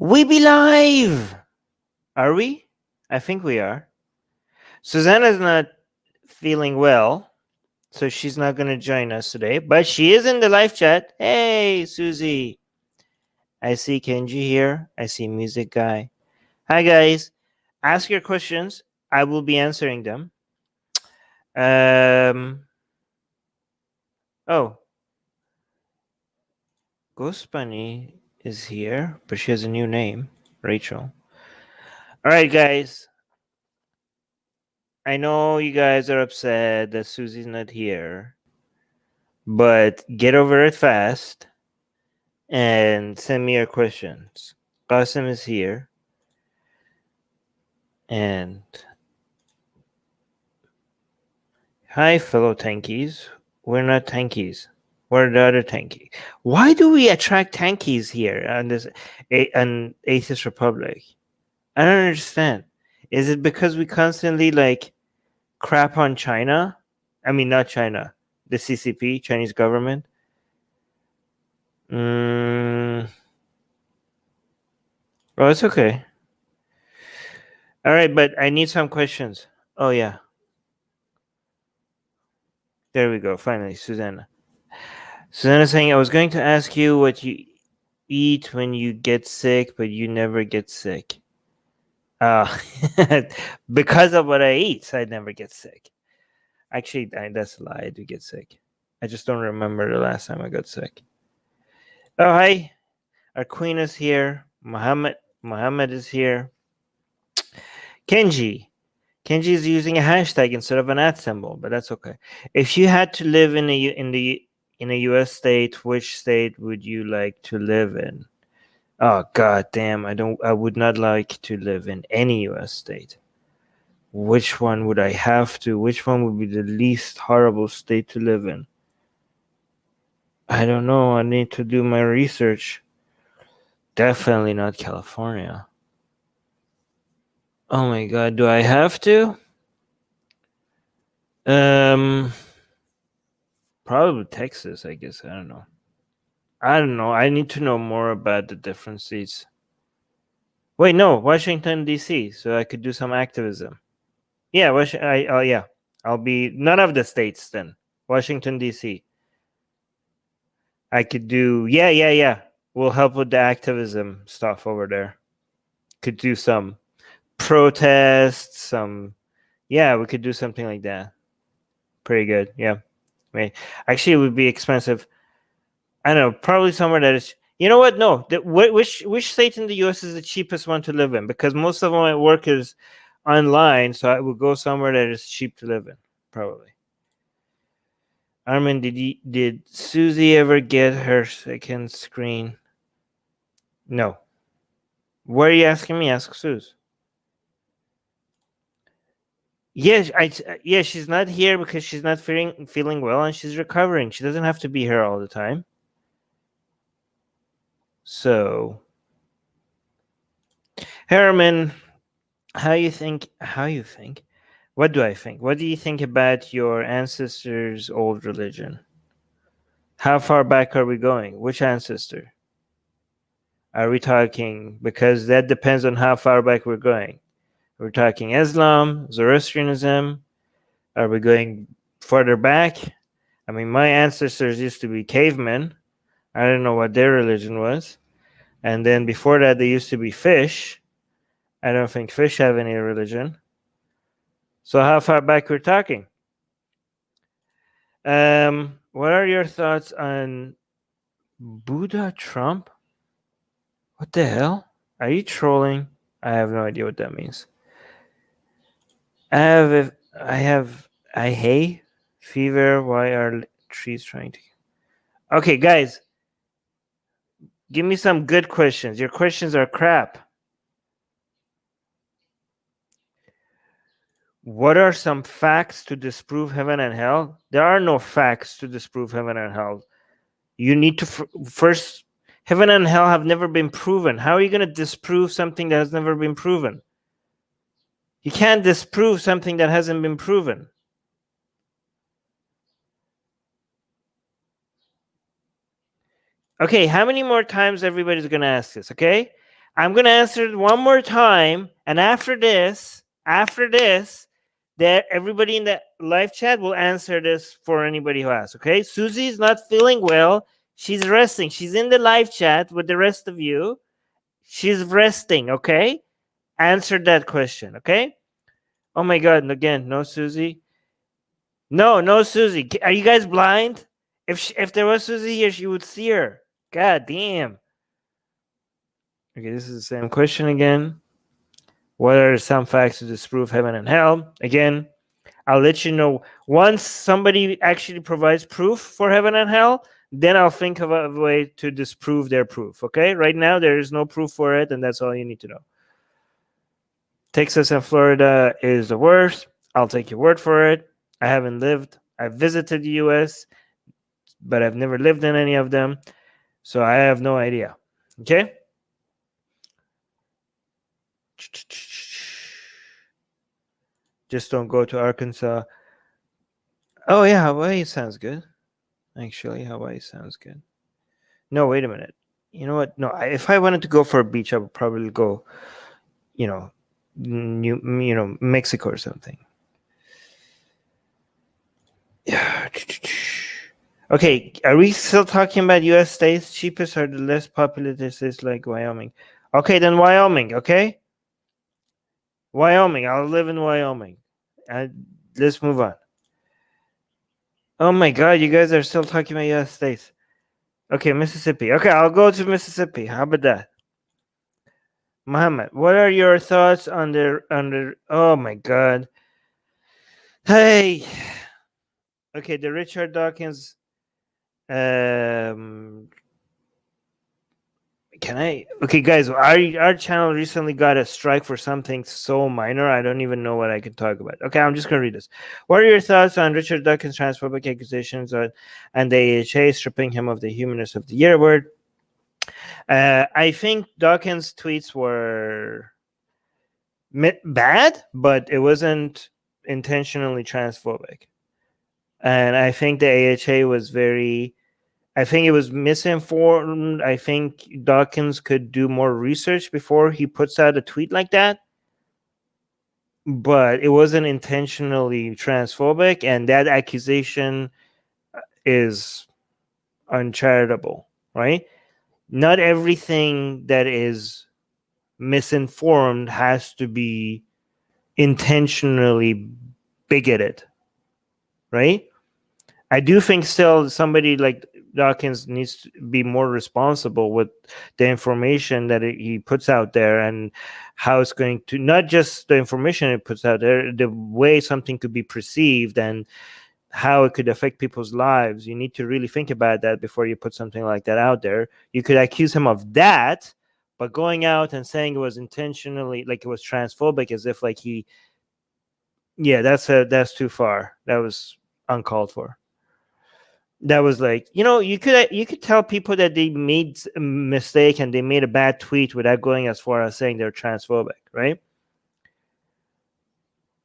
We be live! Are we? I think we are. Susanna's not feeling well, so she's not going to join us today, but she is in the live chat. Hey, Susie. I see Kenji here. I see Music Guy. Hi, guys. Ask your questions. I will be answering them. Oh. Ghost Bunny is here, but she has a new name, Rachel. All right, guys. I know you guys are upset that Susie's not here, but get over it fast and send me your questions. Qasim is here. And hi, fellow tankies. We're not tankies. We're the other tanky. Why do we attract tankies here on this on Atheist Republic? I don't understand. Is it because we constantly crap on China? I mean, not China. The CCP, Chinese government. Well, it's okay. All right, but I need some questions. Oh, yeah. There we go. Finally, Susanna. Susanna's saying, I was going to ask you what you eat when you get sick, but you never get sick. Because of what I eat, I never get sick. Actually, that's a lie. I do get sick. I just don't remember the last time I got sick. Oh, hi. Our queen is here. Muhammad is here. Kenji. Kenji is using a hashtag instead of an @ symbol, but that's okay. If you had to live in a U.S. state, which state would you like to live in? Oh god damn, I would not like to live in any US state. Which one would I have to? Which one would be the least horrible state to live in? I don't know. I need to do my research. Definitely not California. Oh my god, do I have to? Probably Texas, I guess. I don't know. I need to know more about the different states. Wait, no, Washington D.C. So I could do some activism. Yeah, yeah, I'll be none of the states then. Washington D.C. I could do yeah. We'll help with the activism stuff over there. Could do some protests, we could do something like that. Pretty good, yeah. I mean, actually, it would be expensive. I don't know, probably somewhere that is. You know what? No, which state in the U.S. is the cheapest one to live in? Because most of my work is online, so I would go somewhere that is cheap to live in, probably. Armin, did Susie ever get her second screen? No. What are you asking me? Ask Suze. Yes, she's not here because she's not feeling well and she's recovering. She doesn't have to be here all the time. So, Herman, how you think? What do I think? What do you think about your ancestors' old religion? How far back are we going? Which ancestor are we talking? Because that depends on how far back we're going. We're talking Islam, Zoroastrianism. Are we going further back? I mean, my ancestors used to be cavemen. I don't know what their religion was. And then before that, they used to be fish. I don't think fish have any religion. So how far back we're talking? What are your thoughts on Buddha Trump? What the hell? Are you trolling? I have no idea what that means. I hay fever. Why are trees trying to? Okay, guys, give me some good questions. Your questions are crap. What are some facts to disprove heaven and hell? There are no facts to disprove heaven and hell. You need to first. Heaven and hell have never been proven. How are you going to disprove something that has never been proven? You can't disprove something that hasn't been proven. Okay, how many more times everybody's going to ask this, okay? I'm gonna answer it one more time, and after this, that everybody in the live chat will answer this for anybody who asks. Okay, Susie's not feeling well. She's resting. She's in the live chat with the rest of you. She's resting. Okay, answer that question. Okay. Oh my God! And again, no Susie. No Susie. Are you guys blind? If there was Susie here, she would see her. God damn. Okay, this is the same question again. What are some facts to disprove heaven and hell? Again, I'll let you know once somebody actually provides proof for heaven and hell, then I'll think of a way to disprove their proof. Okay? Right now, there is no proof for it, and that's all you need to know. Texas and Florida is the worst. I'll take your word for it. I haven't lived. I've visited the US, but I've never lived in any of them. So I have no idea. Okay? Just don't go to Arkansas. Oh, yeah, Hawaii sounds good. Actually, Hawaii sounds good. No, wait a minute. You know what? No, if I wanted to go for a beach, I would probably go, Mexico or something. Yeah. Okay, are we still talking about U.S. states? Cheapest are the less populated states like Wyoming. Okay, then Wyoming, okay? Wyoming, I'll live in Wyoming. Let's move on. Oh my God, you guys are still talking about U.S. states. Okay, Mississippi. Okay, I'll go to Mississippi. How about that? Muhammad, what are your thoughts on the oh my God. Hey. Okay, the Richard Dawkins okay guys, our channel recently got a strike for something so minor I don't even know what I could talk about. Okay, I'm just gonna read this. What are your thoughts on Richard Dawkins' transphobic accusations and the AHA stripping him of the Humanist of the Year award? I think Dawkins' tweets were bad, but it wasn't intentionally transphobic, and I think the AHA was I think it was misinformed. I think Dawkins could do more research before he puts out a tweet like that. But it wasn't intentionally transphobic, and that accusation is uncharitable, right? Not everything that is misinformed has to be intentionally bigoted, right? I do think still somebody like Dawkins needs to be more responsible with the information that he puts out there and how it's going to, not just the information it puts out there, the way something could be perceived and how it could affect people's lives. You need to really think about that before you put something like that out there. You could accuse him of that, but going out and saying it was intentionally, like it was transphobic, as if like that's too far. That was uncalled for. That was like, you could tell people that they made a mistake and they made a bad tweet without going as far as saying they're transphobic, right?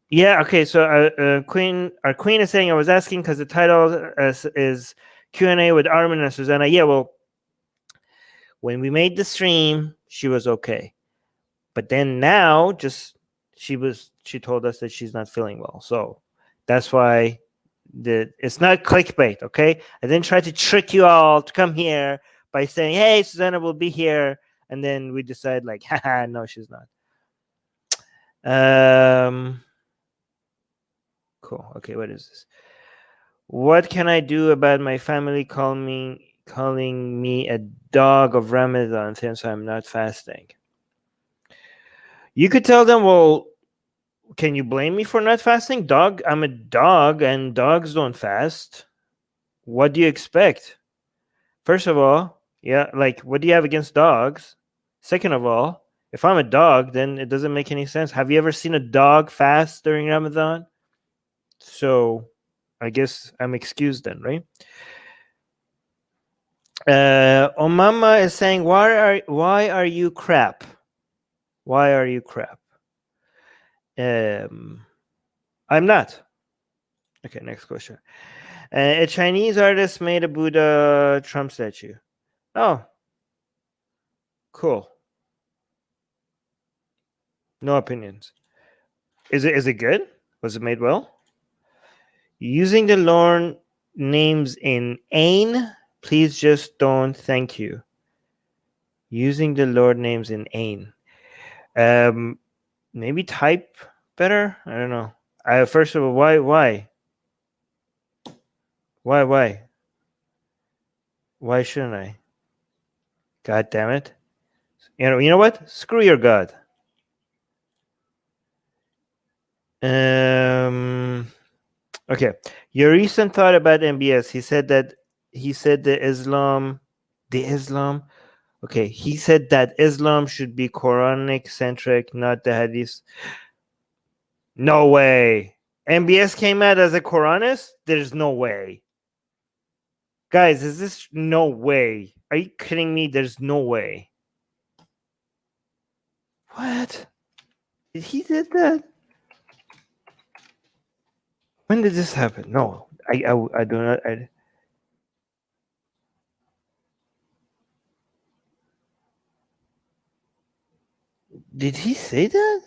Yeah. Okay. So our queen is saying, I was asking because the title is Q&A with Armin and Susanna. Yeah. Well, when we made the stream, she was okay, but then now she told us that she's not feeling well, so that's why. It's not clickbait, okay? I didn't try to trick you all to come here by saying, hey, Susanna will be here, and then we decide like, haha, no, she's not. Cool. Okay, what is this? What can I do about my family calling me a dog of Ramadan since I'm not fasting? You could tell them, well, can you blame me for not fasting? I'm a dog and dogs don't fast. What do you expect? First of all, yeah, like what do you have against dogs? Second of all, if I'm a dog, then it doesn't make any sense. Have you ever seen a dog fast during Ramadan? So I guess I'm excused then, right? Omama is saying, why are you crap? Why are you crap? I'm not. Okay, next question. A Chinese artist made a Buddha Trump statue. Oh, cool. No opinions. Is it good? Was it made well? Using the Lord names in ain, please just don't. Thank you. Using the Lord names in ain. Maybe type better. I don't know. First of all, why? Why shouldn't I? God damn it! You know what? Screw your God. Okay. Your recent thought about MBS. He said the Islam. Okay. He said that Islam should be Quranic centric, not the Hadith. No way. MBS came out as a Quranist? There's no way. Guys, is this no way? Are you kidding me? There's no way. What? He did that? When did this happen? No, I do not. Did he say that?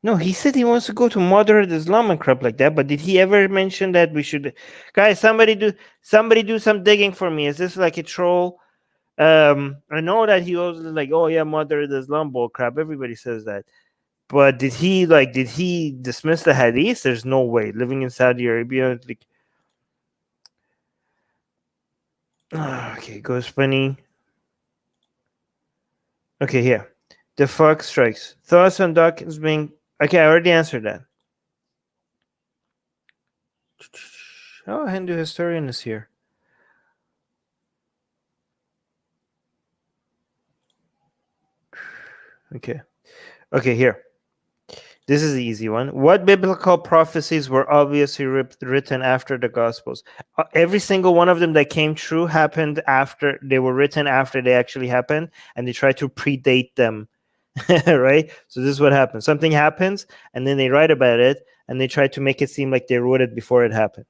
No, he said he wants to go to moderate Islam and crap like that. But did he ever mention that we should? Guys, somebody do some digging for me. Is this like a troll? I know that he was like, oh yeah, moderate Islam bull crap. Everybody says that. But did he dismiss the hadith? There's no way. Living in Saudi Arabia, like, okay, goes funny. Okay, here. The fuck strikes. Thoughts on Dawkins being okay, I already answered that. Oh, Hindu historian is here. Okay, here. This is the easy one. What biblical prophecies were obviously written after the Gospels? Every single one of them that came true happened after they were written, after they actually happened, and they try to predate them. Right? So this is what happens. Something happens, and then they write about it, and they try to make it seem like they wrote it before it happened.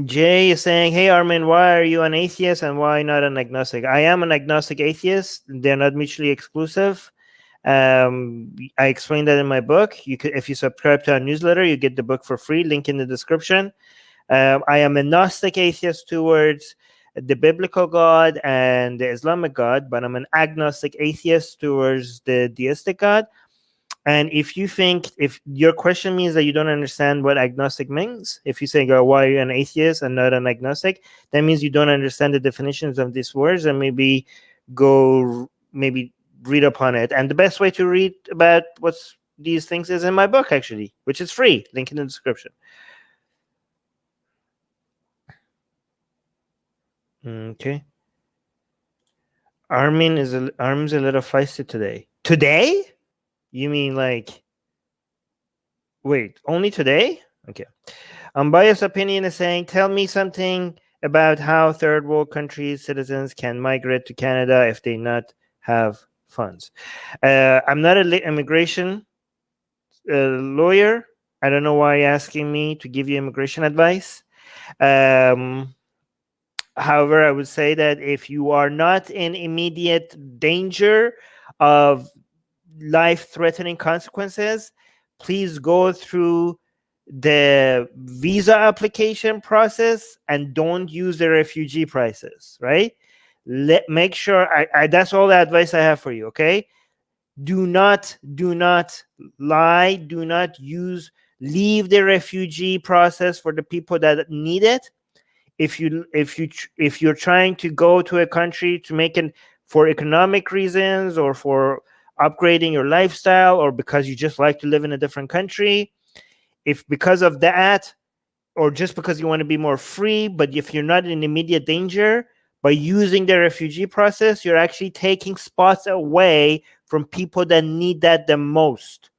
Jay is saying, hey, Armin, why are you an atheist and why not an agnostic? I am an agnostic atheist. They're not mutually exclusive. I explained that in my book. You could, if you subscribe to our newsletter, you get the book for free. Link in the description. I am a Gnostic atheist towards the biblical God and the Islamic God, but I'm an agnostic atheist towards the deistic God. And if your question means that you don't understand what agnostic means, if you say, why are you an atheist and not an agnostic, that means you don't understand the definitions of these words, and maybe read upon it. And the best way to read about what's these things is in my book, actually, which is free. Link in the description. Okay. Armin's a little feisty today. Today? You mean like, wait, only today? Okay. Unbiased opinion is saying, tell me something about how third world countries' citizens can migrate to Canada if they not have funds. I'm not an immigration lawyer. I don't know why you're asking me to give you immigration advice. However, I would say that if you are not in immediate danger of life-threatening consequences, please go through the visa application process and don't use the refugee process, right? Make sure, that's all the advice I have for you, okay? Do not lie, do not leave the refugee process for the people that need it. If you're trying to go to a country to make it for economic reasons or for upgrading your lifestyle or because you just like to live in a different country, if because of that or just because you want to be more free, but if you're not in immediate danger, by using the refugee process, you're actually taking spots away from people that need that the most.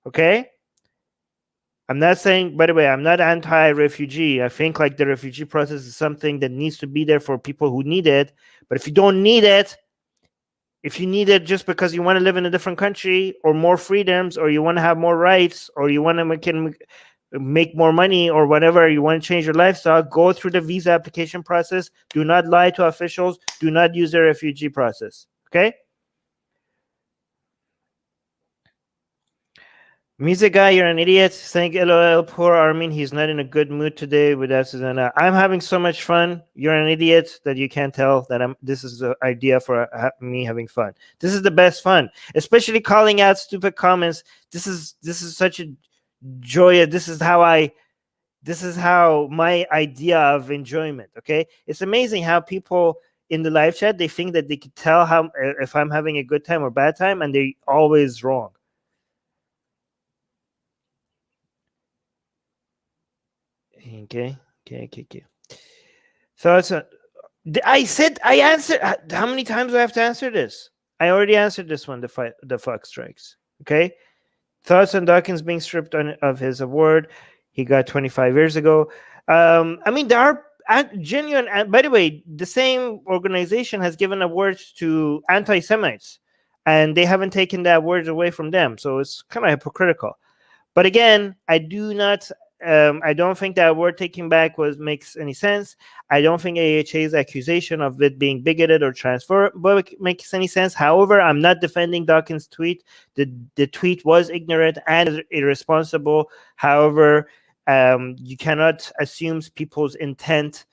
Okay? I'm not saying, by the way, I'm not anti-refugee. I think like the refugee process is something that needs to be there for people who need it. But if you don't need it, if you need it just because you want to live in a different country or more freedoms or you want to have more rights or you want to make more money or whatever, you want to change your lifestyle, go through the visa application process. Do not lie to officials. Do not use the refugee process. Okay? Music guy, you're an idiot. Thank LOL. Poor Armin. He's not in a good mood today with that Susanna. I'm having so much fun. You're an idiot that you can't tell that I'm. This is the idea for me having fun. This is the best fun, especially calling out stupid comments. This is such a joy. This is how I. This is how my idea of enjoyment. Okay, it's amazing how people in the live chat they think that they could tell how if I'm having a good time or bad time, and they're always wrong. Okay. Thoughts on I said I answered. How many times do I have to answer this? I already answered this one. The fuck strikes. Okay. Thoughts on Dawkins being stripped of his award he got 25 years ago. I mean, there are genuine. By the way, the same organization has given awards to anti-Semites, and they haven't taken the awards away from them. So it's kind of hypocritical. But again, I do not. I don't think that word taking back makes any sense. I don't think AHA's accusation of it being bigoted or transphobic makes any sense. However, I'm not defending Dawkins' tweet. The tweet was ignorant and irresponsible. However, you cannot assume people's intent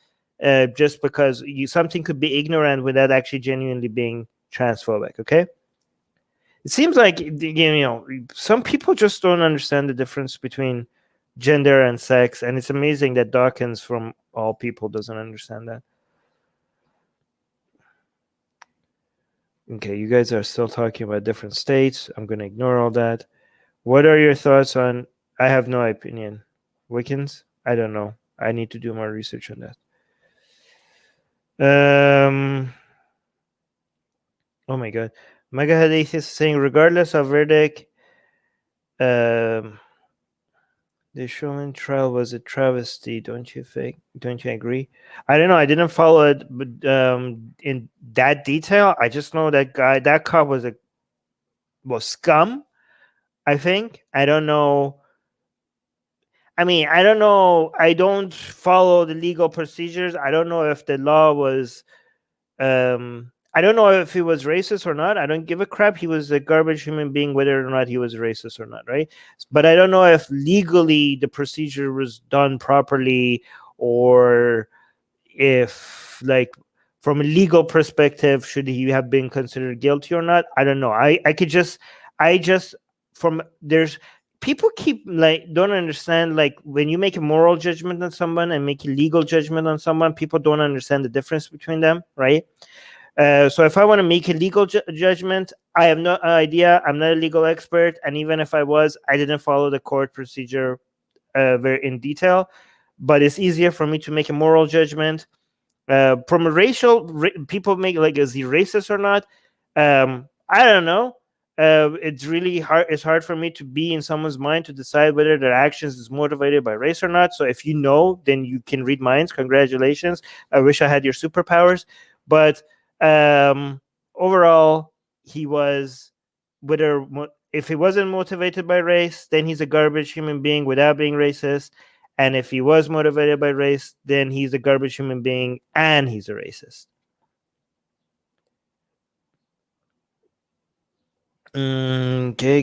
just because something could be ignorant without actually genuinely being transphobic. Okay. It seems like some people just don't understand the difference between gender and sex, and it's amazing that Dawkins, from all people, doesn't understand that. Okay, you guys are still talking about different states. I'm going to ignore all that. What are your thoughts on? I have no opinion. Wiccans? I don't know. I need to do more research on that. Oh my god. Mega Head Atheist is saying, regardless of verdict, the Shulman trial was a travesty. Don't you think? Don't you agree? I don't know. I didn't follow it, but in that detail, I just know that that cop was scum. I think. I don't know. I mean, I don't know. I don't follow the legal procedures. I don't know if the law was. I don't know if he was racist or not. I don't give a crap. He was a garbage human being, whether or not he was racist or not, right? But I don't know if legally the procedure was done properly, or if, like, from a legal perspective, should he have been considered guilty or not? I don't know. I just from there's people keep don't understand, like, when you make a moral judgment on someone and make a legal judgment on someone, people don't understand the difference between them, right? So if I want to make a legal judgment, I have no idea. I'm not a legal expert, and even if I was, I didn't follow the court procedure very in detail. But it's easier for me to make a moral judgment. From a people make, like, is he racist or not? I don't know. It's really hard. It's hard for me to be in someone's mind to decide whether their actions is motivated by race or not. So if you know, then you can read minds. Congratulations. I wish I had your superpowers. But overall, he was, if he wasn't motivated by race, then he's a garbage human being without being racist. And if he was motivated by race, then he's a garbage human being and he's a racist. Okay.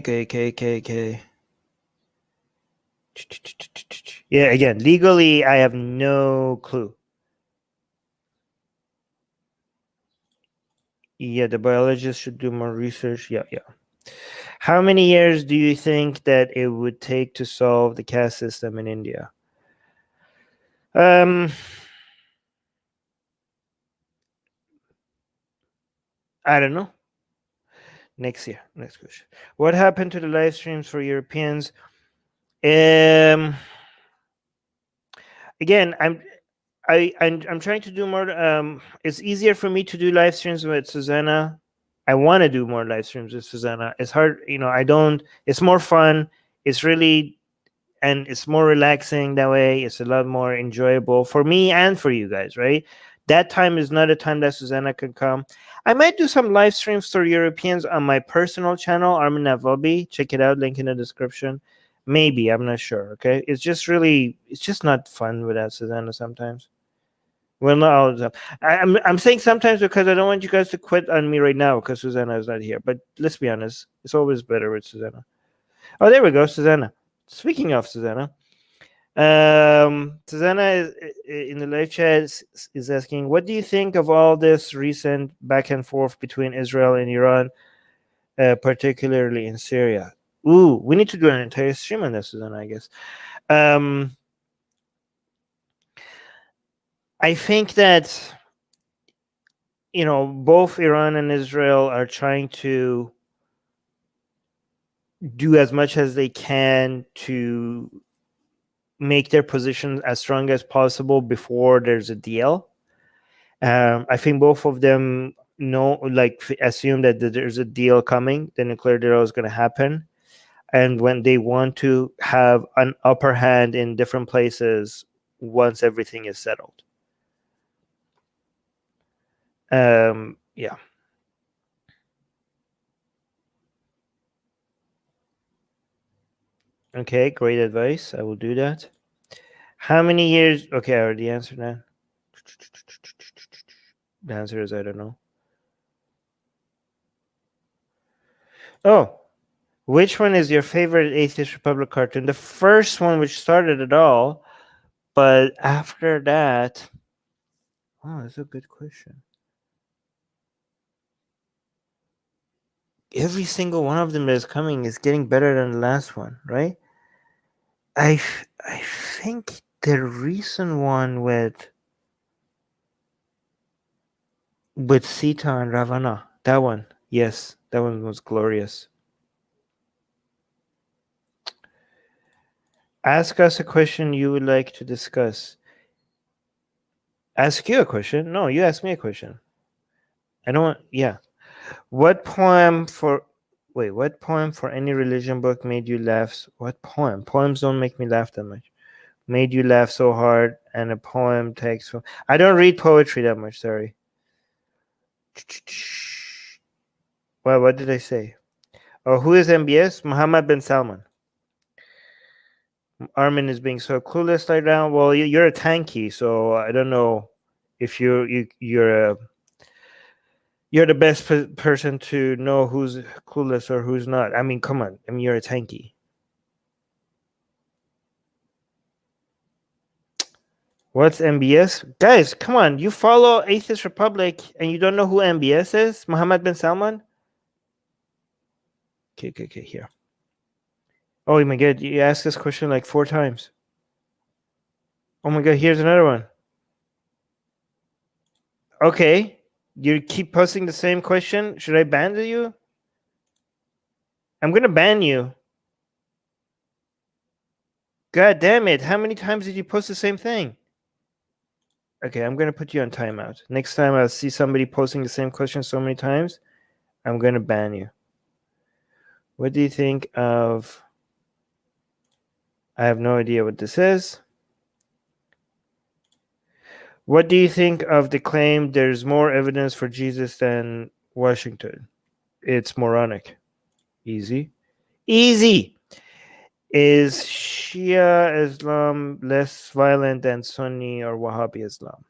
Yeah, again, legally, I have no clue. Yeah, the biologist should do more research. Yeah. How many years do you think that it would take to solve the caste system in India? I don't know. Next question. What happened to the live streams for Europeans? Again, I'm trying to do more. It's easier for me to do live streams with Susanna. I want to do more live streams with Susanna. It's hard, I don't. It's more fun. It's really, and it's more relaxing that way. It's a lot more enjoyable for me and for you guys, right? That time is not a time that Susanna can come. I might do some live streams for Europeans on my personal channel, Armin Navabi. Check it out, link in the description. Maybe, I'm not sure, okay? It's just not fun without Susanna sometimes. Well, not all the time. I'm saying sometimes because I don't want you guys to quit on me right now because Susanna is not here. But let's be honest, it's always better with Susanna. Oh, there we go, Susanna. Speaking of Susanna, Susanna is, in the live chat is asking, what do you think of all this recent back and forth between Israel and Iran, particularly in Syria? Ooh, we need to do an entire stream on this, Susanna, I guess. I think that, both Iran and Israel are trying to do as much as they can to make their position as strong as possible before there's a deal. I think both of them assume that there's a deal coming, the nuclear deal is going to happen. And when they want to have an upper hand in different places once everything is settled. Yeah. Okay, great advice. I will do that. How many years? Okay, I already answered that. The answer is I don't know. Oh, which one is your favorite Atheist Republic cartoon? The first one, which started it all, but after that, oh, that's a good question. Every single one of them that is coming is getting better than the last one, right? I think the recent one with Sita and Ravana, that one, yes, that one was glorious. Ask us a question you would like to discuss. Ask you a question? No, you ask me a question. I don't want. Yeah. What poem for any religion book made you laugh? What poem? Poems don't make me laugh that much. Made you laugh so hard, and a poem takes. I don't read poetry that much. Sorry. Well, what did I say? Oh, who is MBS? Muhammad bin Salman. Armin is being so clueless right now. Well, you're a tanky, so I don't know if you're the best person to know who's clueless or who's not. I mean, come on. I mean, you're a tanky. What's MBS? Guys, come on. You follow Atheist Republic and you don't know who MBS is? Muhammad bin Salman? Okay, here. Oh my god, you asked this question like 4 times. Oh my god, here's another one. Okay. You keep posting the same question. Should I ban you? I'm gonna ban you. God damn it. How many times did you post the same thing? Okay, I'm gonna put you on timeout. Next time I see somebody posting the same question so many times, I'm gonna ban you. What do you think of... I have no idea what this is. What do you think of the claim there's more evidence for Jesus than Washington? It's moronic. Easy. Is Shia Islam less violent than Sunni or Wahhabi Islam?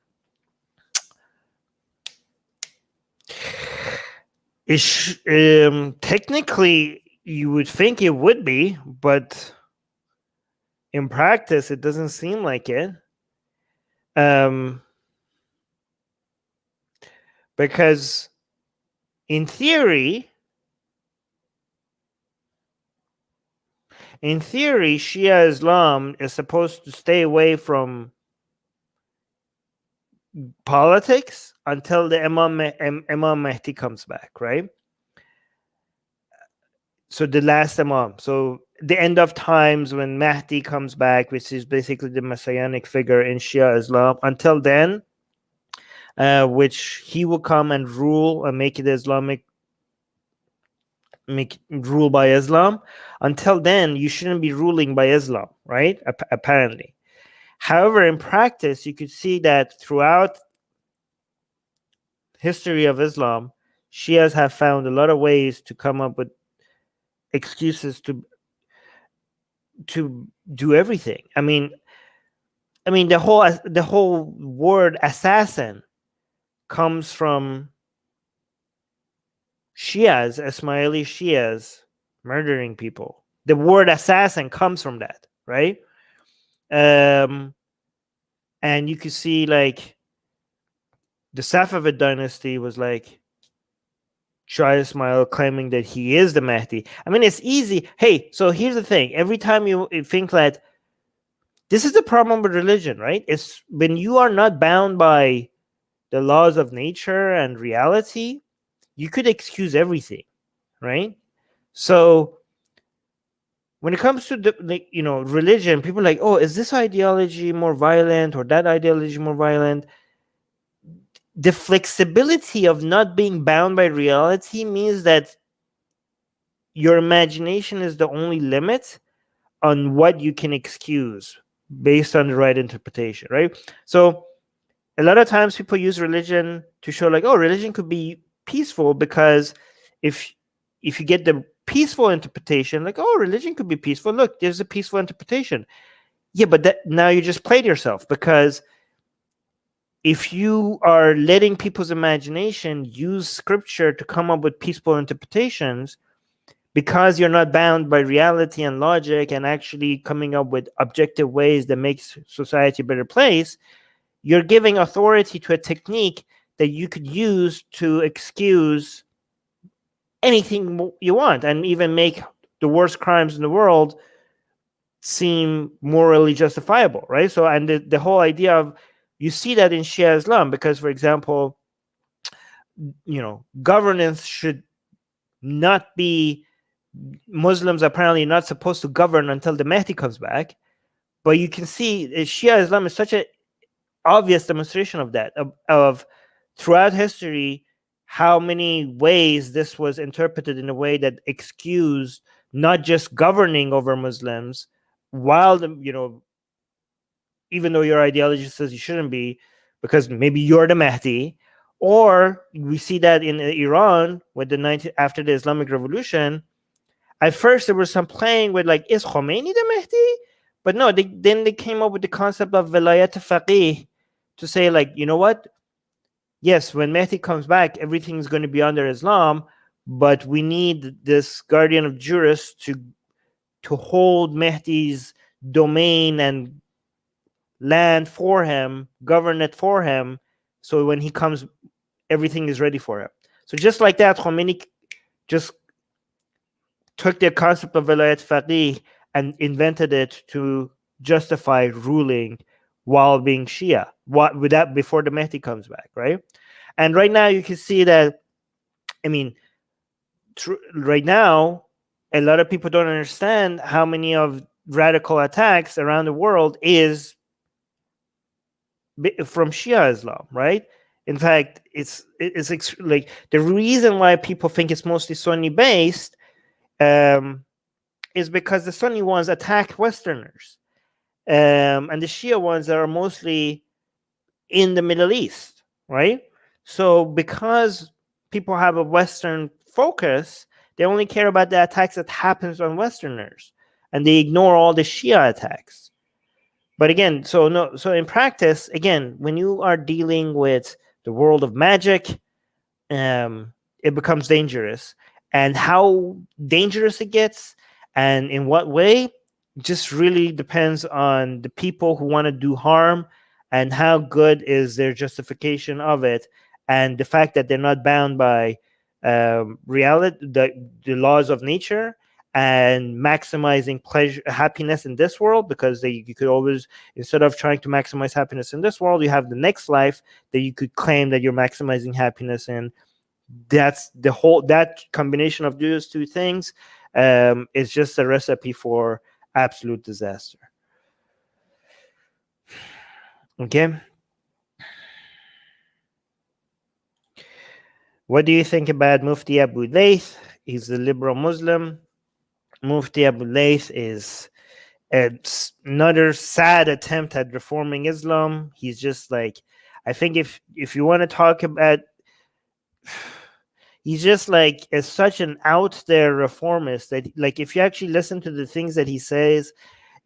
Technically, you would think it would be, but in practice, it doesn't seem like it. Because in theory, Shia Islam is supposed to stay away from politics until the Imam Mahdi comes back, right? So the last Imam. So the end of times when Mahdi comes back, which is basically the messianic figure in Shia Islam. Until then, which he will come and rule and make it rule by Islam. Until then, you shouldn't be ruling by Islam, right? Apparently. However, in practice, you could see that throughout history of Islam, Shias have found a lot of ways to come up with excuses to do everything. I mean the whole word assassin comes from Shias, Ismaili Shias murdering people, the word assassin comes from that, right? And you could see like the Safavid dynasty was like Shah Ismail claiming that he is the Mahdi. I mean, it's easy. Hey, so here's the thing. Every time you think that this is the problem with religion, right? It's when you are not bound by the laws of nature and reality, you could excuse everything, right? So when it comes to religion, people are like, oh, is this ideology more violent or that ideology more violent? The flexibility of not being bound by reality means that your imagination is the only limit on what you can excuse based on the right interpretation, right? So a lot of times people use religion to show like, oh, religion could be peaceful because if you get the peaceful interpretation, like, oh, religion could be peaceful. Look, there's a peaceful interpretation. Yeah, but that now you just played yourself, because if you are letting people's imagination use scripture to come up with peaceful interpretations, because you're not bound by reality and logic and actually coming up with objective ways that makes society a better place, you're giving authority to a technique that you could use to excuse anything you want and even make the worst crimes in the world seem morally justifiable, right? So, and the whole idea of, you see that in Shia Islam, because, for example, governance should not be, Muslims apparently not supposed to govern until the Mahdi comes back. But you can see Shia Islam is such an obvious demonstration of that, of throughout history, how many ways this was interpreted in a way that excused not just governing over Muslims, while even though your ideology says you shouldn't be, because maybe you're the Mahdi. Or we see that in Iran with after the Islamic Revolution. At first, there was some playing with like, is Khomeini the Mahdi? But no, then they came up with the concept of Velayat Faqih to say, like, you know what? Yes, when Mahdi comes back, everything's going to be under Islam, but we need this guardian of jurists to hold Mahdi's domain and land for him, govern it for him, so when he comes, everything is ready for him. So just like that, Khomeini just took the concept of Velayat Faqih and invented it to justify ruling while being Shia, with that before the Mahdi comes back, right? And right now you can see that, I mean, right now, a lot of people don't understand how many of radical attacks around the world is from Shia Islam, right? In fact, it's like the reason why people think it's mostly Sunni based is because the Sunni ones attack Westerners, and the Shia ones are mostly in the Middle East, right? So because people have a Western focus, they only care about the attacks that happens on Westerners, and they ignore all the Shia attacks. But again, so in practice, again, when you are dealing with the world of magic, it becomes dangerous. And how dangerous it gets and in what way just really depends on the people who want to do harm and how good is their justification of it, and the fact that they're not bound by reality, the laws of nature, and maximizing pleasure, happiness in this world, because you could always, instead of trying to maximize happiness in this world, you have the next life that you could claim that you're maximizing happiness in. That's that combination of those two things is just a recipe for absolute disaster. Okay. What do you think about Mufti Abu Layth? He's a liberal Muslim. Mufti Abu Layth is another sad attempt at reforming Islam. He's just like, I think if you want to talk about, he's just like is such an out there reformist that, like, if you actually listen to the things that he says,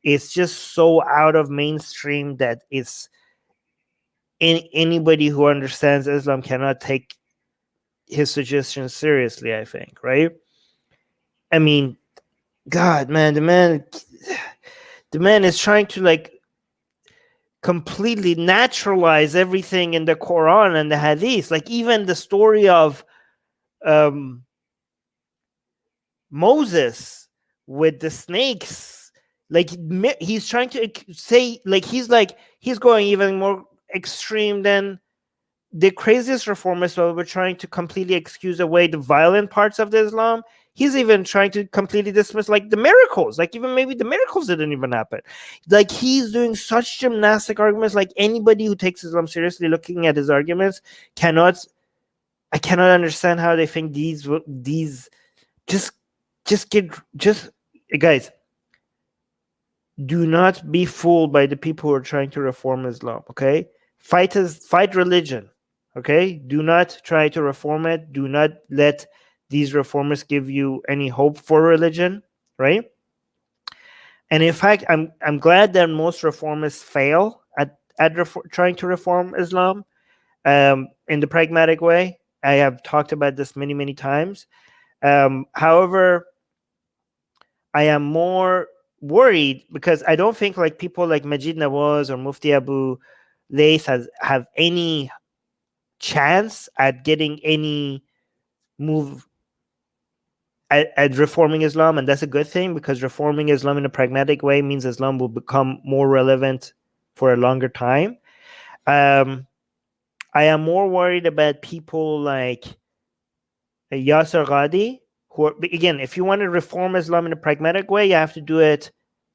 it's just so out of mainstream that it's anybody who understands Islam cannot take his suggestions seriously, I think, right? I mean, God, man, the man is trying to like completely naturalize everything in the Quran and the Hadith. Like even the story of um, Moses with the snakes. Like he's trying to say, like he's going even more extreme than the craziest reformists were trying to completely excuse away the violent parts of the Islam. He's even trying to completely dismiss like the miracles, like even maybe the miracles didn't even happen. Like he's doing such gymnastic arguments. Like anybody who takes Islam seriously, looking at his arguments, I cannot understand how they think these just guys, do not be fooled by the people who are trying to reform Islam. Okay, fight religion. Okay, do not try to reform it. Do not let these reformers give you any hope for religion, right? And in fact, I'm glad that most reformers fail at trying to reform Islam in the pragmatic way. I have talked about this many times. However, I am more worried because I don't think like people like Majid Nawaz or Mufti Abu Layth have any chance at getting any move at reforming Islam, and that's a good thing because reforming Islam in a pragmatic way means Islam will become more relevant for a longer time. I am more worried about people like Yasser Ghadi, who are, again, if you want to reform Islam in a pragmatic way, you have to do it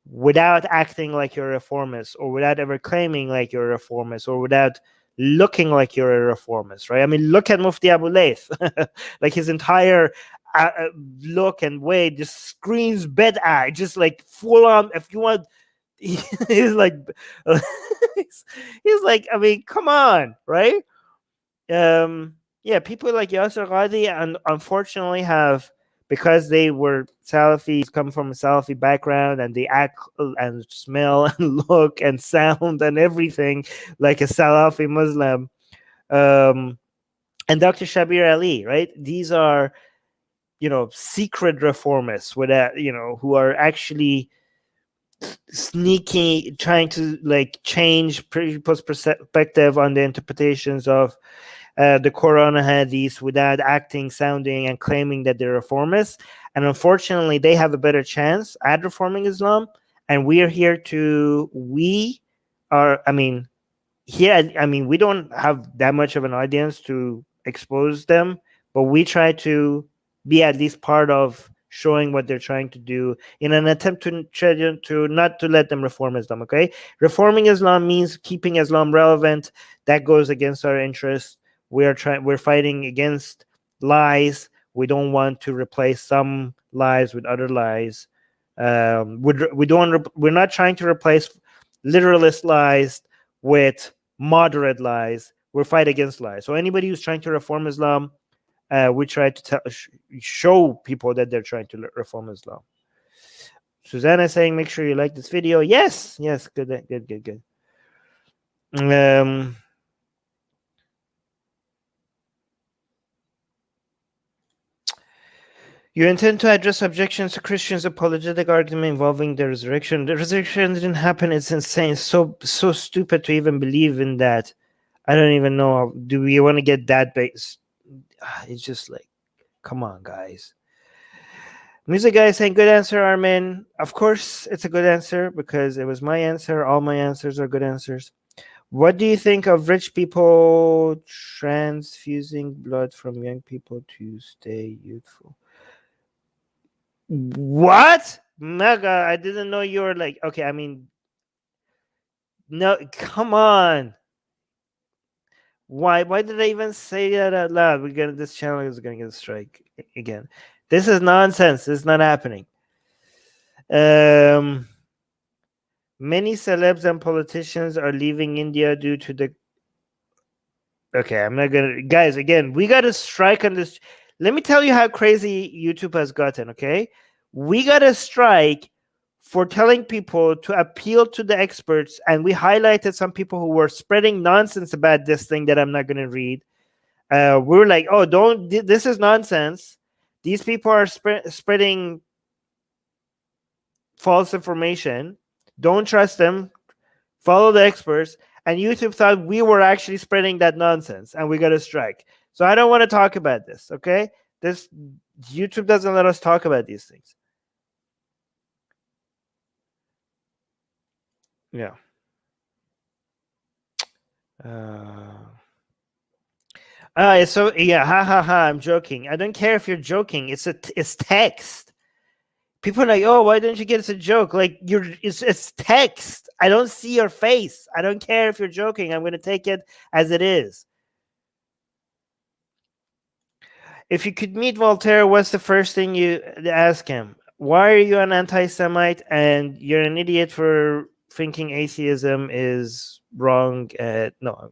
without acting like you're a reformist, or without ever claiming like you're a reformist, or without looking like you're a reformist, right? I mean, look at Mufti Abu Layth. Like his entire look and way just screams bid'ah, just like full on. If you want, he's like, he's like, I mean, come on, right? Yeah, people like Yasser Ghadi, and unfortunately have, because they were Salafis, come from a Salafi background, and they act and smell and look and sound and everything like a Salafi Muslim. And Dr. Shabir Ali, right? These are, secret reformists who are actually sneaky, trying to like change people's perspective on the interpretations of the Quran and Hadith without acting, sounding, and claiming that they're reformists. And unfortunately, they have a better chance at reforming Islam. And we are here to, we don't have that much of an audience to expose them, but we try to be at least part of showing what they're trying to do in an attempt to not to let them reform Islam. Okay, reforming Islam means keeping Islam relevant. That goes against our interests. We're fighting against lies. We don't want to replace some lies with other lies. We're not trying to replace literalist lies with moderate lies. We're fight against lies. So anybody who's trying to reform Islam, we try to show people that they're trying to reform Islam. Susanna is saying, make sure you like this video. Yes, good. You intend to address objections to Christians' apologetic argument involving the resurrection. The resurrection didn't happen. It's insane. So stupid to even believe in that. I don't even know. Do we want to get that base? It's just like, come on, guys. Music guy saying, good answer, Armin. Of course, it's a good answer because it was my answer. All my answers are good answers. What do you think of rich people transfusing blood from young people to stay youthful? What? Mega, I didn't know you were like, okay, I mean, no, come on. Why did I even say that out loud? This channel is gonna get a strike again. This is nonsense. This is not happening. Many celebs and politicians are leaving India due to the. Okay, I'm not gonna. Guys, again, we got to strike on this. Let me tell you how crazy YouTube has gotten. Okay, we got to strike for telling people to appeal to the experts, and we highlighted some people who were spreading nonsense about this thing that I'm not going to read. We were like, oh, this is nonsense. These people are spreading false information. Don't trust them. Follow the experts. And YouTube thought we were actually spreading that nonsense, and we got a strike. So I don't want to talk about this, okay? This YouTube doesn't let us talk about these things. Yeah. So yeah, ha ha ha. I'm joking. I don't care if you're joking. It's text. People are like, oh, why don't you get it's a joke? Like it's text. I don't see your face. I don't care if you're joking. I'm gonna take it as it is. If you could meet Voltaire, what's the first thing you ask him? Why are you an anti-Semite and you're an idiot for thinking atheism is wrong? No,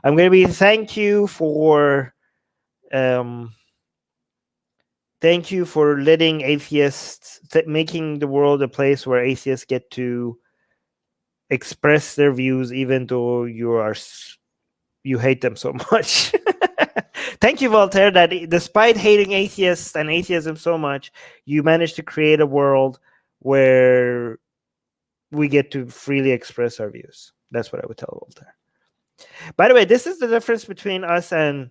I'm going to be thank you for letting atheists, making the world a place where atheists get to express their views, even though you hate them so much. Thank you, Voltaire, that despite hating atheists and atheism so much, you managed to create a world where we get to freely express our views. That's what I would tell Voltaire. By the way, this is the difference between us and...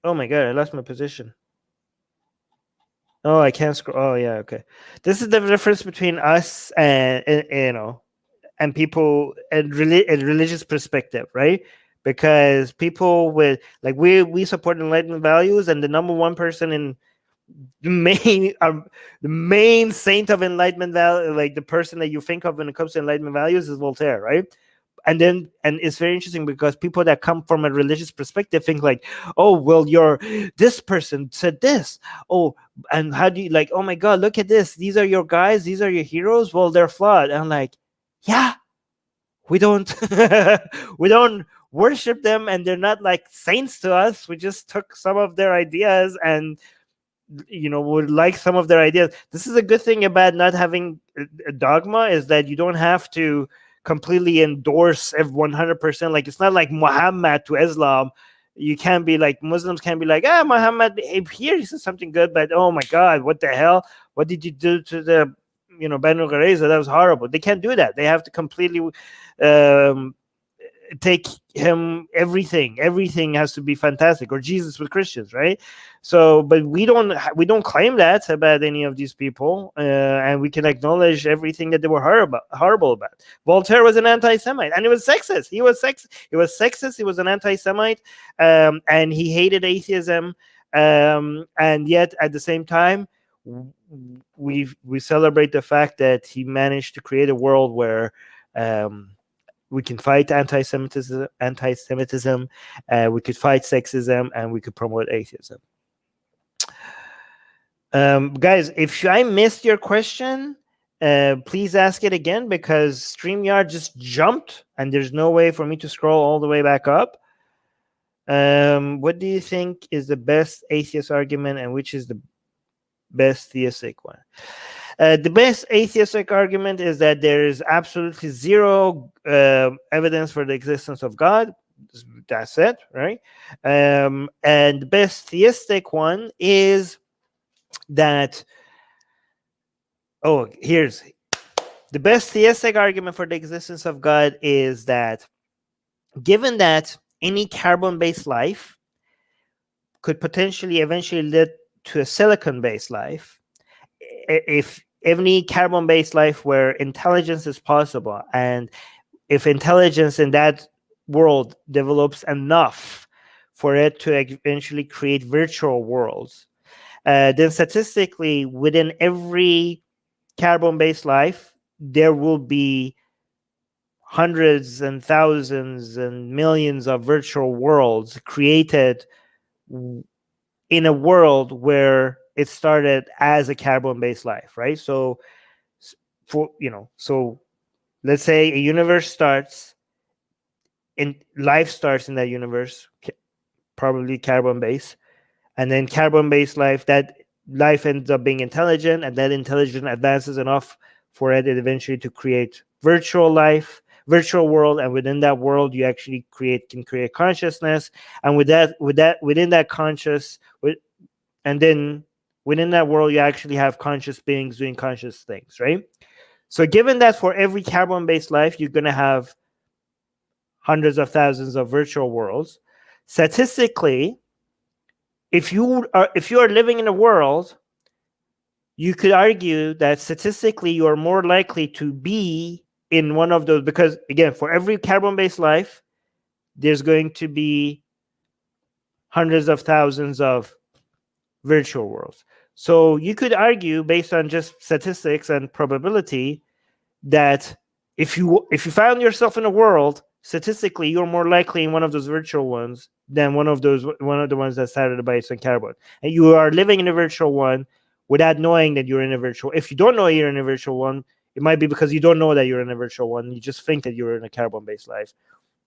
Oh my God, I lost my position. Oh, I can't scroll. Oh yeah, okay. This is the difference between us and and people and religious perspective, right? Because people with we support Enlightenment values, and the number one person in the main saint of Enlightenment value, like the person that you think of when it comes to Enlightenment values, is Voltaire, right? And it's very interesting because people that come from a religious perspective think like, oh, well, this person said this. Oh, and how do you oh my God, look at this. These are your guys. These are your heroes. Well, they're flawed. And I'm like, yeah, we don't worship them, and they're not like saints to us. We just took some of their ideas and would like some of their ideas. This is a good thing about not having a dogma, is that you don't have to completely endorse 100%. Like, it's not like Muhammad to Islam. You can't be like, Muslims can't be like, Muhammad here he says something good, but oh my God, what the hell? What did you do to the Banu Qurayza? That was horrible. They can't do that. They have to completely take him, everything has to be fantastic, or Jesus with Christians, right? So, but we don't claim that about any of these people, and we can acknowledge everything that they were horrible about. Voltaire was an anti-Semite, and he was sexist. He was sexist. He was an anti-Semite, and he hated atheism, and yet at the same time, we celebrate the fact that he managed to create a world where we can fight anti-Semitism, we could fight sexism, and we could promote atheism. Guys, if I missed your question, please ask it again, because StreamYard just jumped and there's no way for me to scroll all the way back up. What do you think is the best atheist argument, and which is the best theistic one? The best atheistic argument is that there is absolutely zero evidence for the existence of God. That's it, right? And the best theistic one is that... here's the best theistic argument for the existence of God is that, given that any carbon-based life could potentially eventually lead to a silicon-based life, if any carbon-based life where intelligence is possible, and if intelligence in that world develops enough for it to eventually create virtual worlds, then statistically, within every carbon-based life, there will be hundreds and thousands and millions of virtual worlds created in a world where it started as a carbon-based life, right? So let's say a universe starts, and life starts in that universe, probably carbon-based, and then carbon-based life, that life ends up being intelligent, and that intelligence advances enough for it eventually to create virtual world, and within that world you actually can create consciousness, and within that conscious, and then Within that world, you actually have conscious beings doing conscious things, right? So given that for every carbon-based life, you're going to have hundreds of thousands of virtual worlds, statistically, if you are living in a world, you could argue that statistically you are more likely to be in one of those, because again, for every carbon-based life, there's going to be hundreds of thousands of virtual worlds. So you could argue, based on just statistics and probability, that if you found yourself in a world, statistically you're more likely in one of those virtual ones than one of the ones that started based on carbon. And you are living in a virtual one without knowing that you're in a virtual. If you don't know you're in a virtual one, it might be because you don't know that you're in a virtual one. You just think that you're in a carbon-based life.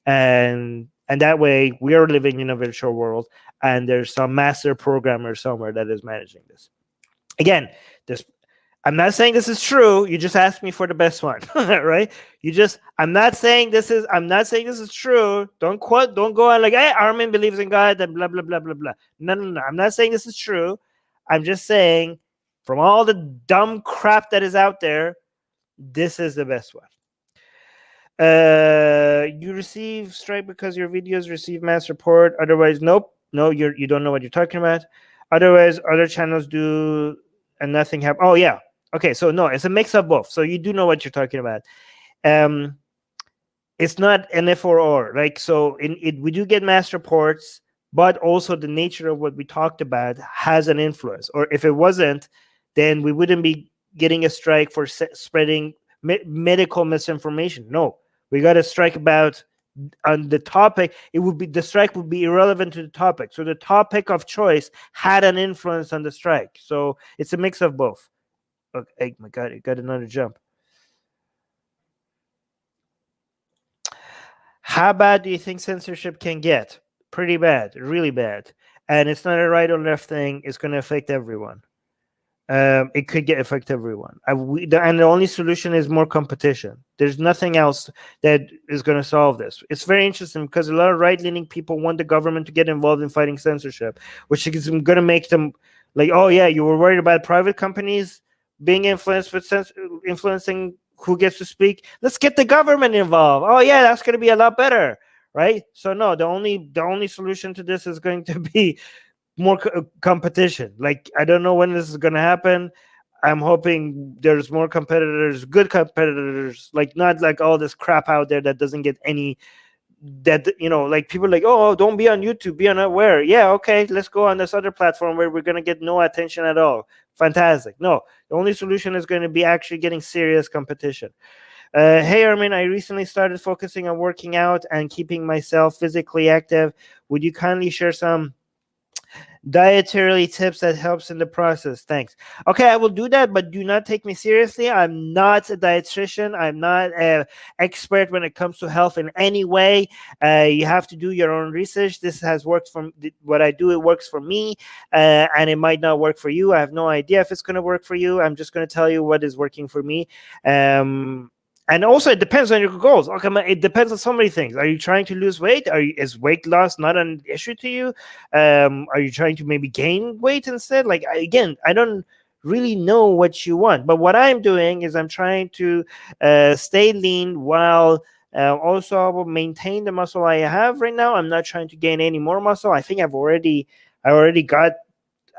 And that way we are living in a virtual world, and there's some master programmer somewhere that is managing this. Again, I'm not saying this is true. You just asked me for the best one, right? I'm not saying this is true. Don't go on like, hey, Armin believes in God and blah, blah, blah, blah, blah. No. I'm not saying this is true. I'm just saying, from all the dumb crap that is out there, this is the best one. You receive strike because your videos receive mass support. Otherwise, nope. No, you don't know what you're talking about. Otherwise, other channels do and nothing happens. Oh, yeah. Okay, so no, it's a mix of both. So you do know what you're talking about. It's not an F or. Like, so we do get mass reports, but also the nature of what we talked about has an influence. Or if it wasn't, then we wouldn't be getting a strike for spreading medical misinformation. No, we got a strike about on the topic. The strike would be irrelevant to the topic. So the topic of choice had an influence on the strike. So it's a mix of both. Okay, my God, it got another jump. How bad do you think censorship can get? Pretty bad, really bad. And it's not a right or left thing. It's going to affect everyone. It could affect everyone. And the only solution is more competition. There's nothing else that is going to solve this. It's very interesting because a lot of right-leaning people want the government to get involved in fighting censorship, which is going to make them like, oh yeah, you were worried about private companies being influenced with influencing who gets to speak. Let's get the government involved. Oh yeah, that's going to be a lot better, right? So no, the only solution to this is going to be more competition. Like, I don't know when this is going to happen. I'm hoping there's more competitors, good competitors, like not like all this crap out there that doesn't get any, that, you know, like people like, oh, don't be on YouTube, be on where? Yeah, okay, let's go on this other platform where we're going to get no attention at all. Fantastic. No, the only solution is going to be actually getting serious competition. Hey, Armin, I recently started focusing on working out and keeping myself physically active. Would you kindly share some dietary tips that helps in the process? Thanks. Okay, I will do that, but do not take me seriously. I'm not a dietitian. I'm not an expert when it comes to health in any way. You have to do your own research. This has worked for what I do. It works for me, and it might not work for you. I have no idea if it's going to work for you. I'm just going to tell you what is working for me. And also, it depends on your goals. Okay, it depends on so many things. Are you trying to lose weight? Is weight loss not an issue to you? Are you trying to maybe gain weight instead? Like, again, I don't really know what you want. But what I'm doing is I'm trying to stay lean while also maintain the muscle I have right now. I'm not trying to gain any more muscle. I think I already got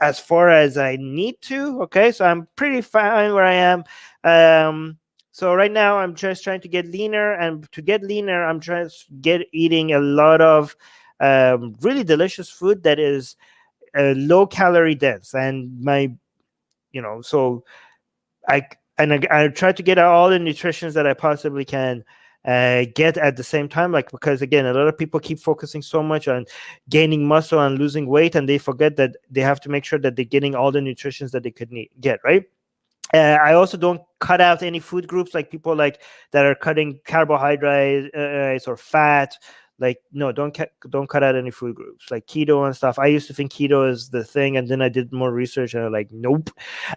as far as I need to. Okay, so I'm pretty fine where I am. So right now I'm just trying to get leaner, and to get leaner, I'm trying to eating a lot of really delicious food that is low calorie dense. And so I try to get all the nutrition that I possibly can get at the same time, like, because again, a lot of people keep focusing so much on gaining muscle and losing weight, and they forget that they have to make sure that they're getting all the nutrition that they could get, right? I also don't cut out any food groups, like people like that are cutting carbohydrates or fat. Like, no, don't cut out any food groups, like keto and stuff. I used to think keto is the thing, and then I did more research, and I'm like, nope.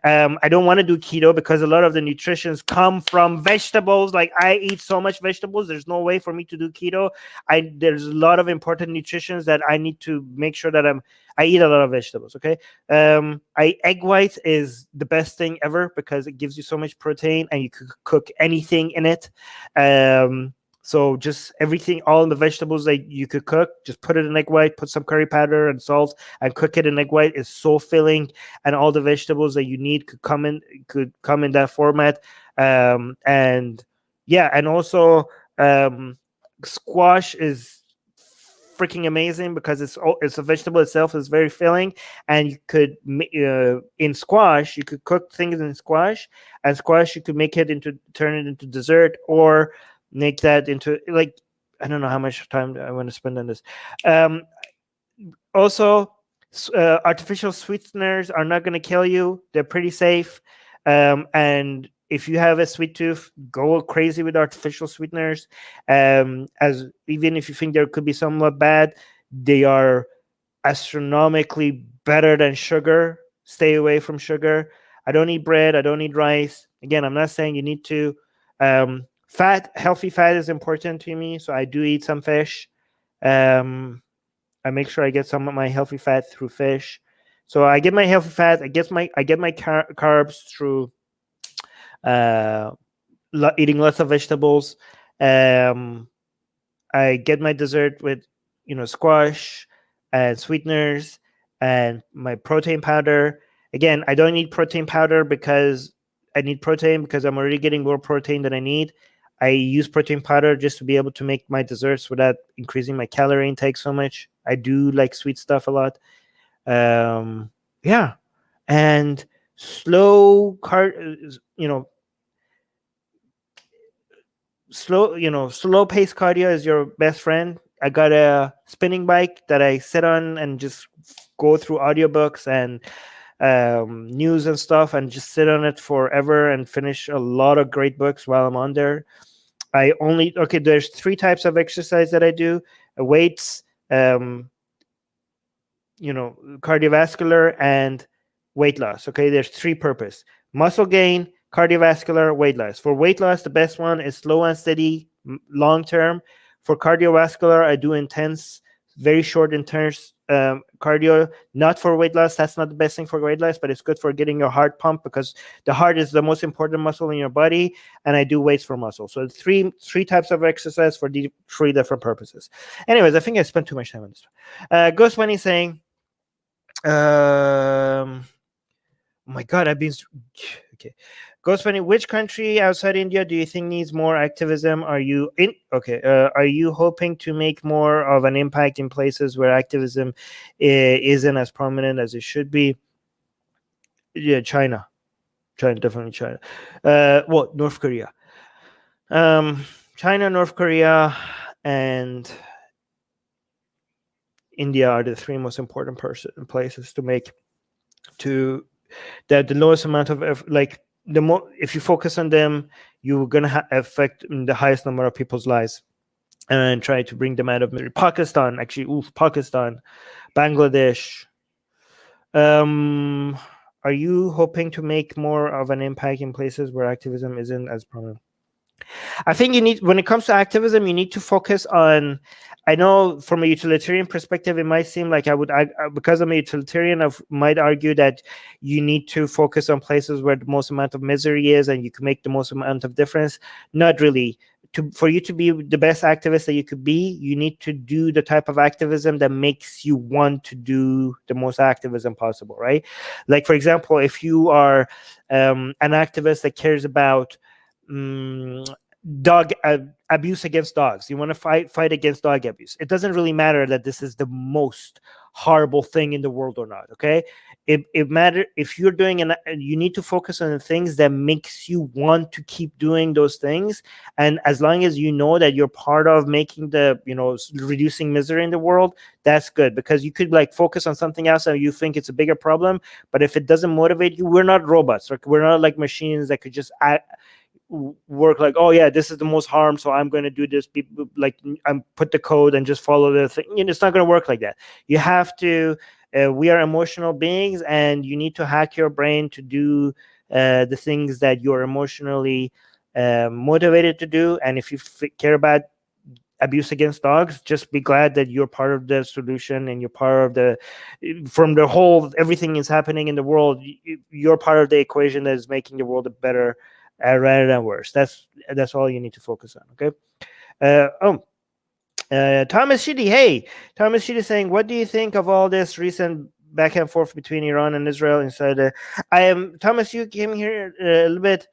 I don't want to do keto because a lot of the nutritions come from vegetables. Like, I eat so much vegetables, there's no way for me to do keto. There's a lot of important nutritions that I need to make sure that I eat a lot of vegetables. Okay. Egg white is the best thing ever because it gives you so much protein, and you could cook anything in it. So just everything, all in the vegetables that you could cook, just put it in egg white, put some curry powder and salt, and cook it in egg white. Is so filling, and all the vegetables that you need could come in that format. And yeah, and also squash is freaking amazing because it's a vegetable itself, is very filling, and you could in squash you could cook things in squash, and squash you could turn it into dessert, or make that into, like, I don't know how much time I want to spend on this. Also, artificial sweeteners are not going to kill you. They're pretty safe. And if you have a sweet tooth, go crazy with artificial sweeteners. As even if you think there could be somewhat bad, they are astronomically better than sugar. Stay away from sugar. I don't eat bread. I don't eat rice. Again, I'm not saying you need to. Healthy fat is important to me, so I do eat some fish. I make sure I get some of my healthy fat through fish. So I get my healthy fat. I get my carbs through eating lots of vegetables. I get my dessert with squash and sweeteners and my protein powder. Again, I don't need protein powder because I need protein because I'm already getting more protein than I need. I use protein powder just to be able to make my desserts without increasing my calorie intake so much. I do like sweet stuff a lot. Yeah. And slow paced cardio is your best friend. I got a spinning bike that I sit on and just go through audiobooks and news and stuff, and just sit on it forever and finish a lot of great books while I'm on there. There's 3 types of exercise that I do: weights, cardiovascular, and weight loss. Okay, there's 3 purpose: muscle gain, cardiovascular, weight loss. For weight loss, the best one is slow and steady, long term. For cardiovascular, I do intense, very short, intense cardio. Not for weight loss. That's not the best thing for weight loss, but it's good for getting your heart pumped because the heart is the most important muscle in your body. And I do weights for muscle. So three types of exercise for the 3 different purposes. Anyways, I think I spent too much time on this. Ghost Bunny saying, oh my God, I've been okay. Ghost Bunny, which country outside India do you think needs more activism? Are you hoping to make more of an impact in places where activism isn't as prominent as it should be? Yeah, China, definitely China. North Korea. China, North Korea, and India are the 3 most important places to make the lowest amount of if you focus on them, you're gonna affect the highest number of people's lives and try to bring them out of misery. Pakistan, Bangladesh. Are you hoping to make more of an impact in places where activism isn't as prominent? I think when it comes to activism, you need to focus on, I know from a utilitarian perspective, it might seem like because I'm a utilitarian, I might argue that you need to focus on places where the most amount of misery is and you can make the most amount of difference. Not really. For you to be the best activist that you could be, you need to do the type of activism that makes you want to do the most activism possible, right? Like, for example, if you are an activist that cares about dog abuse against dogs, you want to fight against dog abuse, it doesn't really matter that this is the most horrible thing in the world or not. Okay, it matters if you're doing you need to focus on the things that makes you want to keep doing those things, and as long as you know that you're part of making reducing misery in the world, that's good, because you could focus on something else and you think it's a bigger problem, but if it doesn't motivate you, we're not robots, we're not like machines that could just work like, oh yeah, this is the most harm, so I'm going to do this. People like, I'm put the code and just follow the thing. It's not going to work like that. You have to. We are emotional beings, and you need to hack your brain to do the things that you're emotionally motivated to do. And if you care about abuse against dogs, just be glad that you're part of the solution, and you're part of the, from the whole, everything is happening in the world, you're part of the equation that is making the world a better rather than worse. That's all you need to focus on. Okay. Thomas Shidi, hey, Thomas Shidi saying, what do you think of all this recent back and forth between Iran and Israel inside I am Thomas, you came here a little bit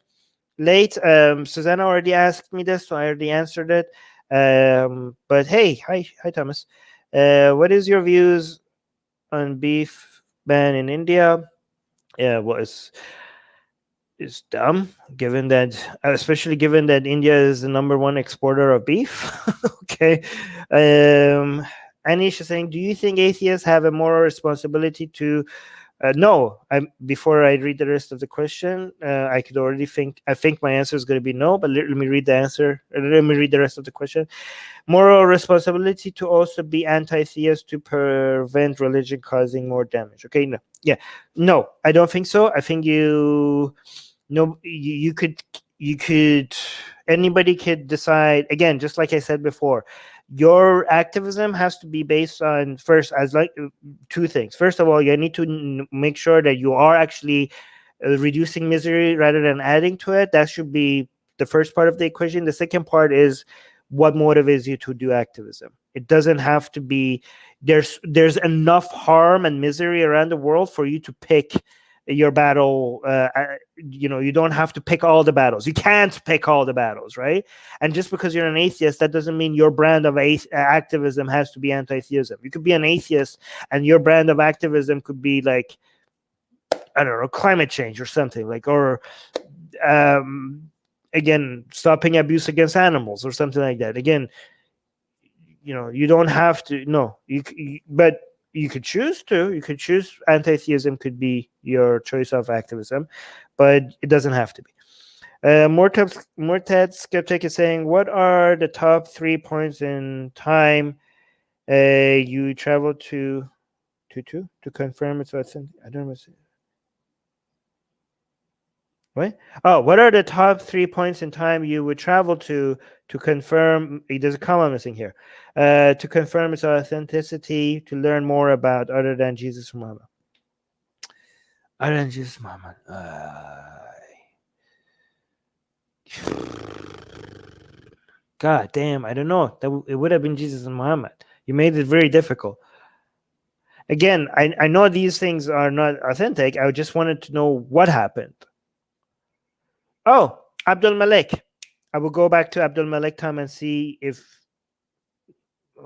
late. Susanna already asked me this, so I already answered it. But hey, hi Thomas. What is your views on beef ban in India? Yeah, well, it's dumb, given that, especially given that India is the #1 exporter of beef. Okay. Anish is saying, do you think atheists have a moral responsibility to no? Before I read the rest of the question, I could already think. I think my answer is going to be no. But let me read the answer. Let me read the rest of the question. Moral responsibility to also be anti-theist to prevent religion causing more damage. Okay, no, yeah, no, I don't think so. I think you could, anybody could decide, again, just like I said before, your activism has to be based on, first, as like two things. First of all, you need to make sure that you are actually reducing misery rather than adding to it. That should be the first part of the equation. The second part is what motivates you to do activism. It doesn't have to be, there's enough harm and misery around the world for you to pick your battle. You don't have to pick all the battles. You can't pick all the battles, right? And just because you're an atheist, that doesn't mean your brand of activism has to be anti-theism. You could be an atheist and your brand of activism could be like, I don't know, climate change or something like, or again, stopping abuse against animals or something like that. Again, you don't have to. No, but you could choose to. You could choose anti-theism could be your choice of activism, but it doesn't have to be. Mortad Skeptic is saying, what are the top 3 points in time you travel to confirm it's authentic? I don't know. What? Oh, what are the top 3 points in time you would travel to confirm? There's a comma missing here. To confirm its authenticity, to learn more about other than Jesus Muhammad. Other than Jesus Muhammad. God damn, I don't know. It would have been Jesus and Muhammad. You made it very difficult. Again, I know these things are not authentic. I just wanted to know what happened. Oh, Abdul Malik. I will go back to Abdul Malik time and see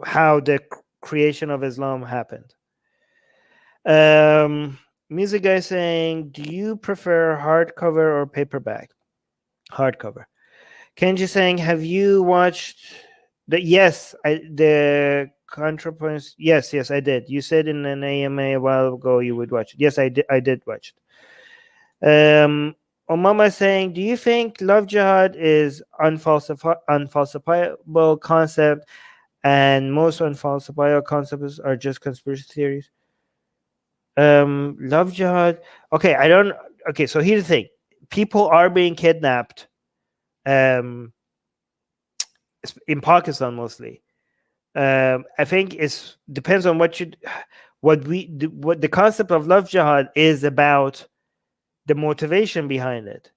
how the creation of Islam happened. Music guy saying, do you prefer hardcover or paperback? Hardcover. Kenji saying, have you watched the ContraPoints? Yes, I did. You said in an AMA a while ago you would watch it. Yes, I did watch it. Omama saying, do you think love jihad is unfalsifiable concept, and most unfalsifiable concepts are just conspiracy theories? Love jihad. Okay, okay, so here's the thing. People are being kidnapped in Pakistan mostly. I think it depends on what the concept of love jihad is about. The motivation behind it.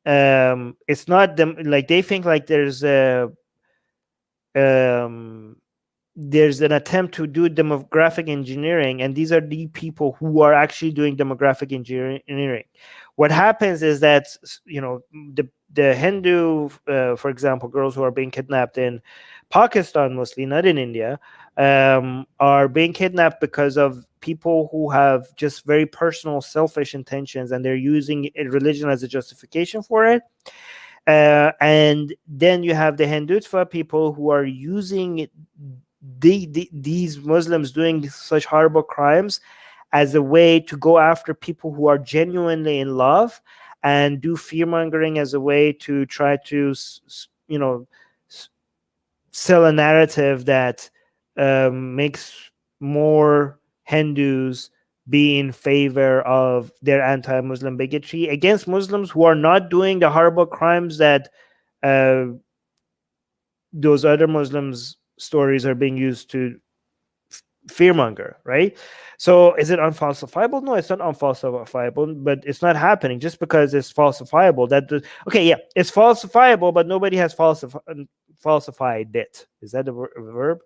It's not them, like they think like there's an attempt to do demographic engineering, and these are the people who are actually doing demographic engineering. What happens is that the Hindu, for example, girls who are being kidnapped in Pakistan, mostly not in India, are being kidnapped because of people who have just very personal, selfish intentions, and they're using religion as a justification for it. And then you have the Hindutva people who are using these Muslims doing such horrible crimes as a way to go after people who are genuinely in love and do fear mongering as a way to try to sell a narrative that makes more Hindus be in favor of their anti-Muslim bigotry against Muslims who are not doing the horrible crimes that those other Muslims' stories are being used to fearmonger, right? So is it unfalsifiable? No, it's not unfalsifiable, but it's not happening just because it's falsifiable. Okay, yeah, it's falsifiable, but nobody has falsified it. Is that a verb?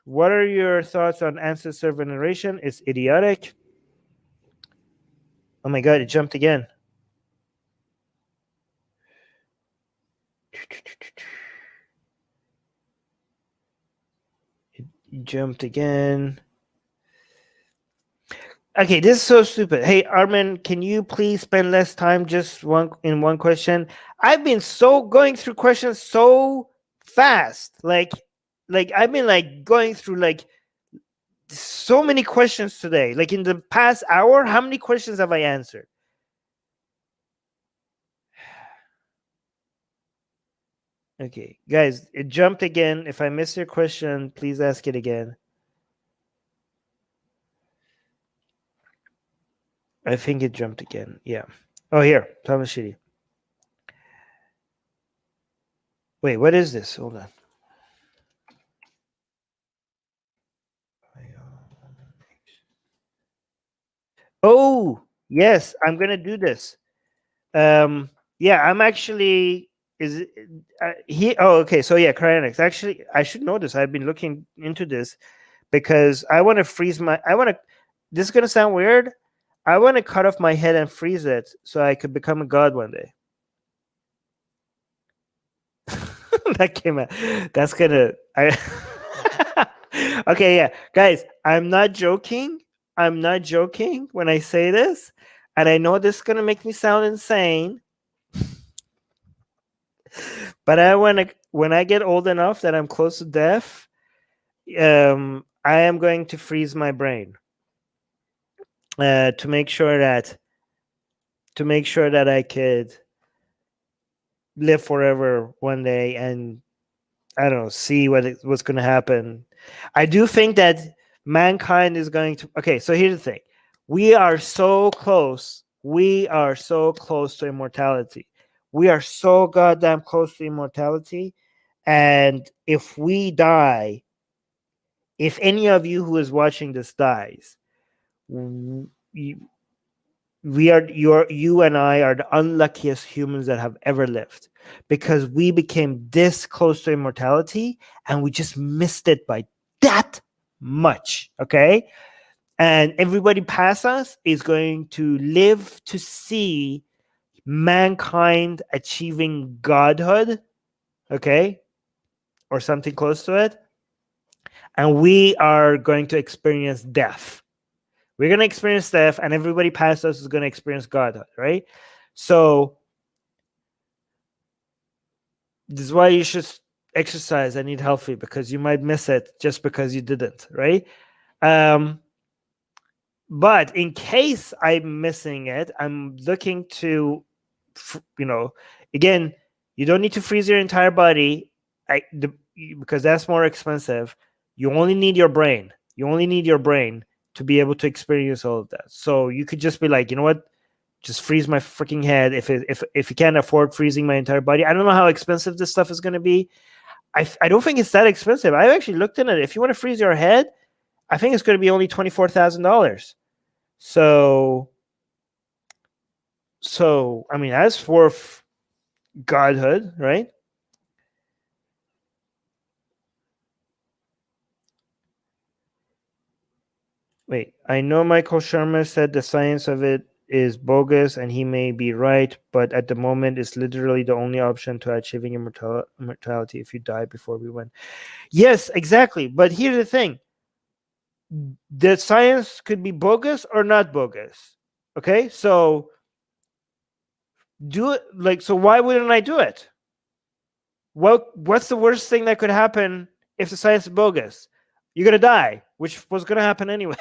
What are your thoughts on ancestor veneration? It's idiotic. Oh my god, it jumped again. It jumped again. Okay, this is so stupid. Hey, Armin, can you please spend less time just one question? I've been going through questions so fast. Like I've been going through so many questions today. Like in the past hour, how many questions have I answered? Okay, guys, it jumped again. If I miss your question, please ask it again. I think it jumped again. Yeah. Oh, here, Thomas Shitty. Wait, what is this? Hold on. Oh, yes, I'm gonna do this. Yeah, I'm actually he. Oh, okay. So yeah, cryonics. Actually, I should know this. I've been looking into this because I want to freeze my. This is gonna sound weird. I want to cut off my head and freeze it so I could become a god one day. That came out. That's gonna. Okay, yeah, guys. I'm not joking. I'm not joking when I say this, and I know this is gonna make me sound insane. But I want to. When I get old enough that I'm close to death, I am going to freeze my brain to make sure that I could live forever one day and I don't know, see what's going to happen. I do think that mankind is going to. Okay, so here's the thing: we are so close. We are so close to immortality. We are so goddamn close to immortality. And if we die, if any of you who is watching this dies, you and I are the unluckiest humans that have ever lived because we became this close to immortality and we just missed it by that much. Okay. And everybody past us is going to live to see mankind achieving godhood. Okay. Or something close to it. And we are going to experience death. We're going to experience death, and everybody past us is going to experience godhood, right? So this is why you should exercise and eat healthy, because you might miss it just because you didn't, right? But in case I'm missing it, I'm looking to, again, you don't need to freeze your entire body because that's more expensive. You only need your brain. You only need your brain to be able to experience all of that. So you could just be like, you know what? Just freeze my freaking head. If you can't afford freezing my entire body, I don't know how expensive this stuff is going to be. I don't think it's that expensive. I actually looked in it. If you want to freeze your head, I think it's going to be only $24,000. So I mean, that's worth godhood, right? Wait, I know Michael Shermer said the science of it is bogus and he may be right, but at the moment it's literally the only option to achieving immortality if you die before we win. Yes, exactly. But here's the thing. The science could be bogus or not bogus. Okay? So do it so why wouldn't I do it? What's the worst thing that could happen if the science is bogus? you're gonna die, which was gonna happen anyway.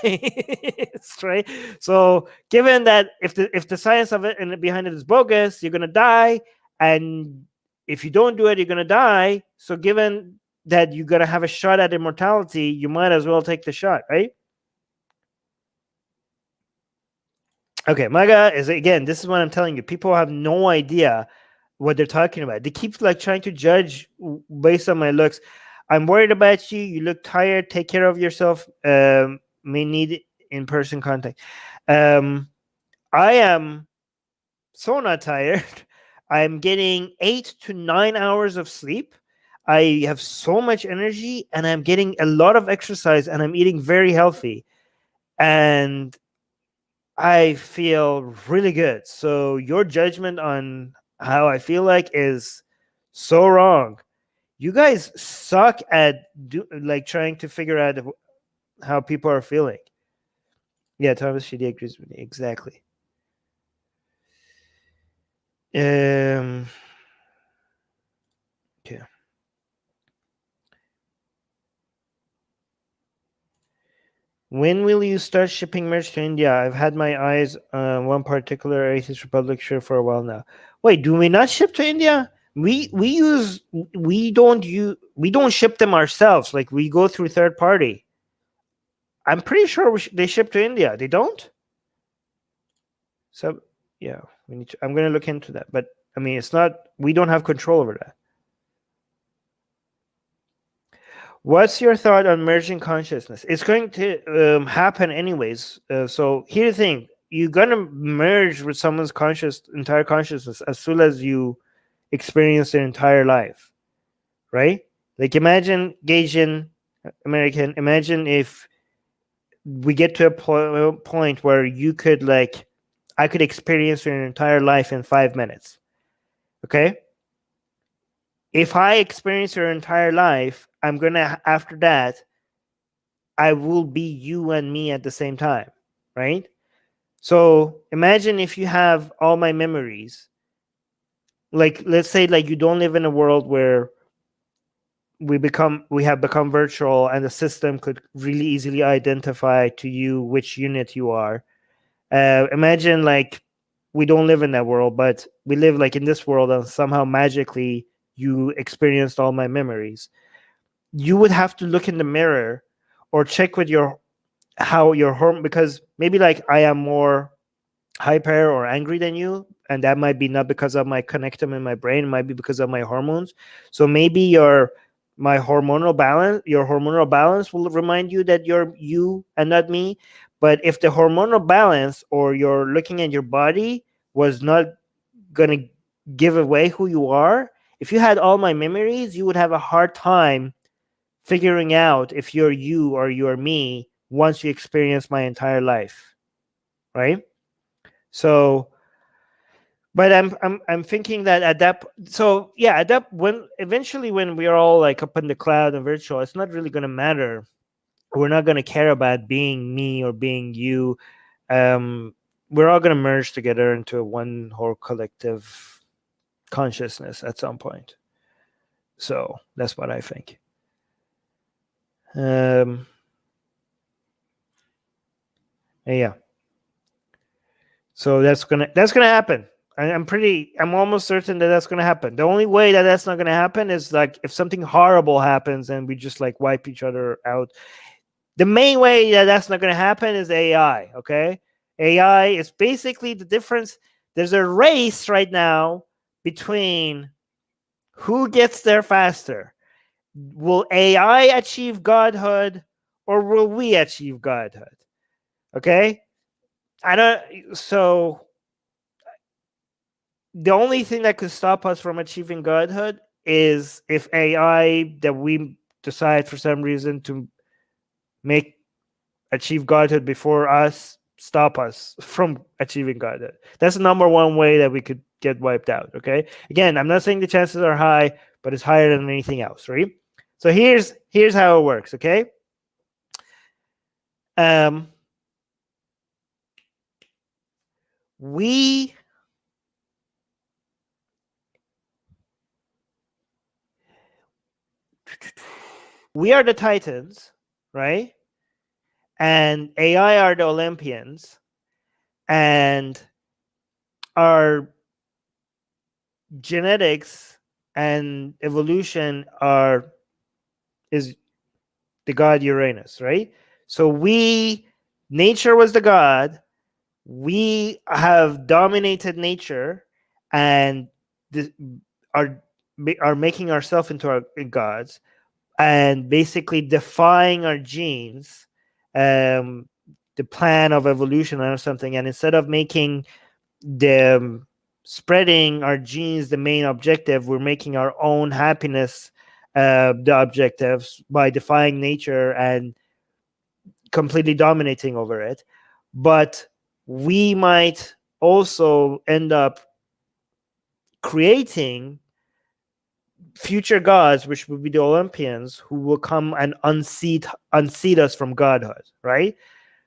Right? So given that if the science of it and behind it is bogus, you're gonna die, and if you don't do it, you're gonna die. So given that you're gonna have a shot at immortality, you might as well take the shot, right? Okay, MAGA is, again, this is what I'm telling you. People have no idea what they're talking about. They keep like trying to judge based on my looks. I'm worried about you. You look tired. Take care of yourself. May need in-person contact. I am so not tired. I'm getting 8 to 9 hours of sleep. I have so much energy, and I'm getting a lot of exercise, and I'm eating very healthy. And I feel really good. So your judgment on how I feel like is so wrong. You guys suck at like trying to figure out how people are feeling. Yeah, Thomas Shidi agrees with me. Exactly. Okay. When will you start shipping merch to India? I've had my eyes on one particular Atheist Republic shirt for a while now. Wait, do we not ship to India? We don't ship them ourselves. Like we go through third party. I'm pretty sure they ship to India. They don't. So yeah, we need to. I'm gonna look into that. But I mean, it's not. We don't have control over that. What's your thought on merging consciousness? It's going to happen anyways. So here's the thing: you're gonna merge with someone's entire consciousness as soon as you experience their entire life, right? Like imagine Gagin American. Imagine if we get to a point where you could like, I could experience your entire life in 5 minutes. Okay. If I experience your entire life, I'm gonna after that I will be you and me at the same time, right? So imagine if you have all my memories. Like let's say like you don't live in a world where we have become virtual and the system could really easily identify to you which unit you are. Imagine like we don't live in that world, but we live like in this world, and somehow magically you experienced all my memories. You would have to look in the mirror or check with your how your hormone, because maybe like I am more hyper or angry than you, and that might be not because of my connectome in my brain, it might be because of my hormones. So maybe your hormonal balance will remind you that you're you and not me. But if the hormonal balance or you're looking at your body was not gonna give away who you are, if you had all my memories, you would have a hard time figuring out if you're you or you're me once you experience my entire life, right? So, but I'm thinking that at that, so yeah, at that, when eventually when we are all like up in the cloud and virtual, it's not really going to matter. We're not going to care about being me or being you. We're all going to merge together into one whole collective consciousness at some point. So that's what I think. Yeah. So that's gonna happen. I'm almost certain that that's gonna happen. The only way that that's not gonna happen is like if something horrible happens and we just like wipe each other out. The main way that that's not gonna happen is AI. Okay, AI is basically the difference. There's a race right now between who gets there faster. Will AI achieve godhood, or will we achieve godhood? Okay, I don't. So the only thing that could stop us from achieving godhood is if AI that we decide for some reason to make achieve godhood before us stop us from achieving godhood. That's the number one way that we could get wiped out. Okay. Again, I'm not saying the chances are high, but it's higher than anything else, right? So here's how it works. Okay. We are the Titans, right? And AI are the Olympians, and our genetics and evolution is the god Uranus, right? So nature was the god. We have dominated nature, and the, are are making ourselves into our gods, and basically defying our genes, um, the plan of evolution or something. And instead of making the spreading our genes the main objective, we're making our own happiness the objectives by defying nature and completely dominating over it. But we might also end up creating future gods, which would be the Olympians, who will come and unseat us from godhood, right?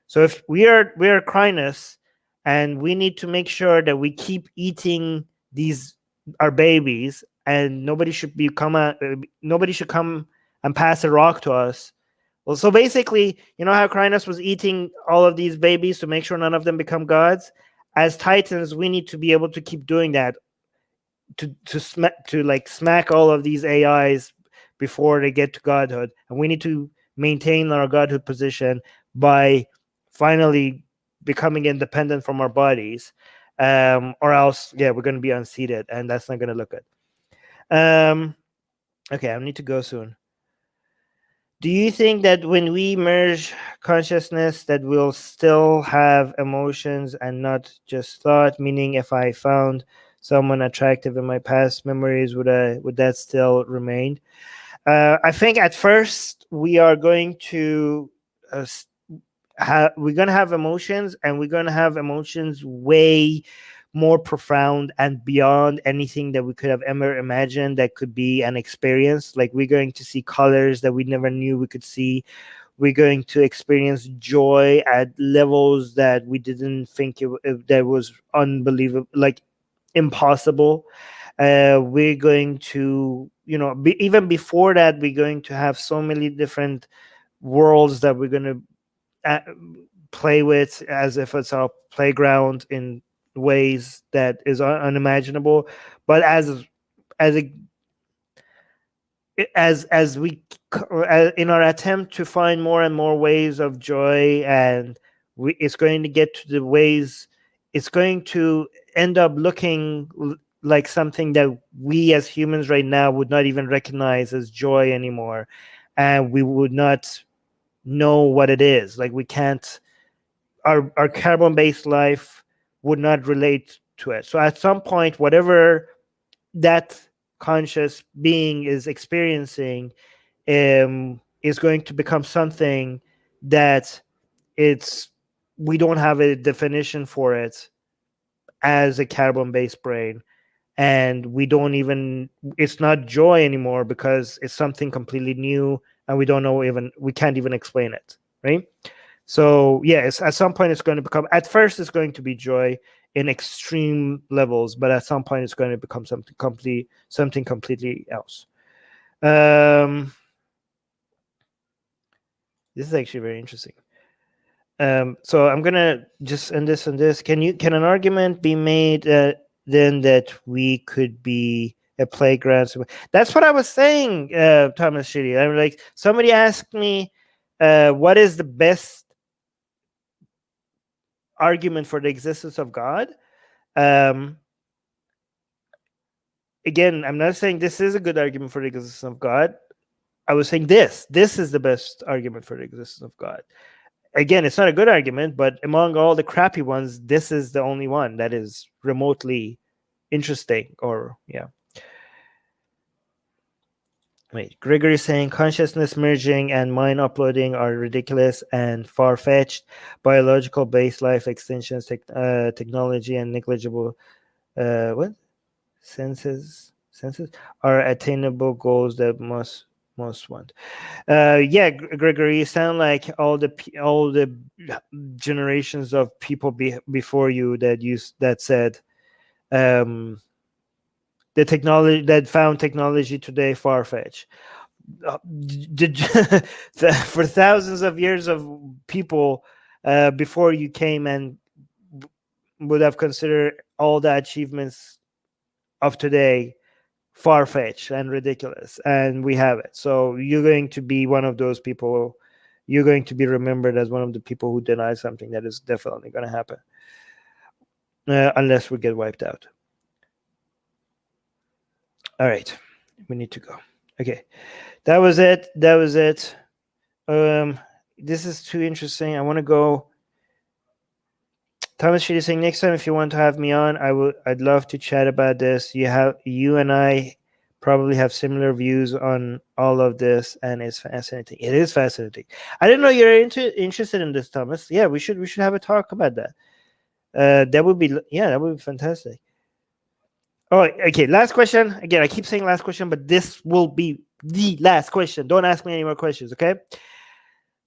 So if we are Crinus, and we need to make sure that we keep eating these our babies, and nobody should come and pass a rock to us. Well, so basically, you know how Crinus was eating all of these babies to make sure none of them become gods. As Titans, we need to be able to keep doing that to like smack all of these AIs before they get to godhood, and we need to maintain our godhood position by finally becoming independent from our bodies, or else, yeah, we're going to be unseated, and that's not going to look good. Okay, I need to go soon. Do you think that when we merge consciousness, that we'll still have emotions and not just thought? Meaning, if I found someone attractive in my past memories, would that still remain? I think at first we are going to we're going to have emotions, and we're going to have emotions way more profound and beyond anything that we could have ever imagined that could be an experience. Like, we're going to see colors that we never knew we could see. We're going to experience joy at levels that we didn't think that was unbelievable, like impossible. We're going to, even before that, we're going to have so many different worlds that we're going to play with, as if it's our playground, in ways that is unimaginable. But as a as we in our attempt to find more and more ways of joy, and it's going to get to the ways, it's going to end up looking like something that we as humans right now would not even recognize as joy anymore, and we would not know what it is. Like, we can't, our carbon-based life would not relate to it. So at some point, whatever that conscious being is experiencing is going to become something that we don't have a definition for it as a carbon-based brain, and it's not joy anymore, because it's something completely new, and we can't even explain it, right? So yes, at some point it's going to become, at first it's going to be joy in extreme levels, but at some point it's going to become something completely else. This is actually very interesting. So I'm gonna just end this on this. Can an argument be made then that we could be a playground? That's what I was saying, Thomas Shitty. I'm like, somebody asked me, what is the best argument for the existence of God? Again, I'm not saying this is a good argument for the existence of God. I was saying this is the best argument for the existence of God. Again, it's not a good argument, but among all the crappy ones, this is the only one that is remotely interesting. Or yeah. Wait, Gregory saying consciousness merging and mind uploading are ridiculous and far-fetched. Biological based life extensions, technology, and negligible what senses are attainable goals that most want. Yeah, Gregory, you sound like all the generations of people before you that said the technology that found technology today far-fetched. for thousands of years of people before you came and would have considered all the achievements of today far-fetched and ridiculous, and we have it. So you're going to be one of those people. You're going to be remembered as one of the people who deny something that is definitely going to happen, unless we get wiped out. All right, we need to go. Okay, that was it. This is too interesting. I want to go. Thomas Sheet is saying, next time if you want to have me on, I'd love to chat about this. You and I probably have similar views on all of this, and it's fascinating. It is fascinating. I didn't know you're interested in this, Thomas. Yeah, we should have a talk about that. That would be fantastic. Oh, okay. Last question. Again, I keep saying last question, but this will be the last question. Don't ask me any more questions, okay?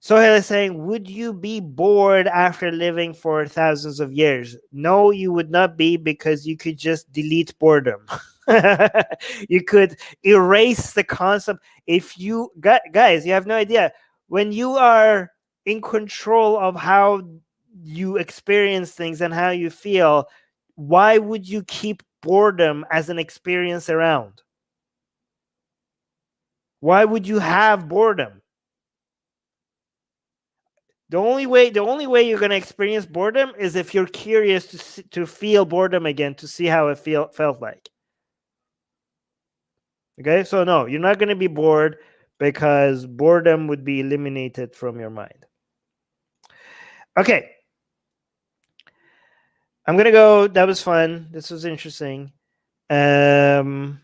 Sohail is saying, would you be bored after living for thousands of years? No, you would not be, because you could just delete boredom. You could erase the concept. If you guys, you have no idea. When you are in control of how you experience things and how you feel, why would you keep boredom as an experience around? Why would you have boredom? The only way you're going to experience boredom is if you're curious to feel boredom again, to see how it felt like. Okay, so no, you're not going to be bored, because boredom would be eliminated from your mind. Okay, I'm going to go. That was fun. This was interesting. And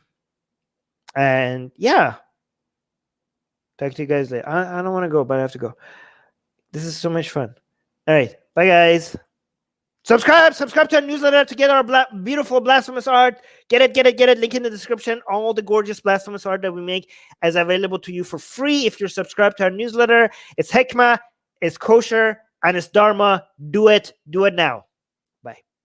yeah, talk to you guys later. I don't want to go, but I have to go. This is so much fun. All right. Bye, guys. Subscribe to our newsletter to get our beautiful blasphemous art. Get it. Link in the description. All the gorgeous blasphemous art that we make is available to you for free if you're subscribed to our newsletter. It's Hekmah, it's kosher, and it's Dharma. Do it now.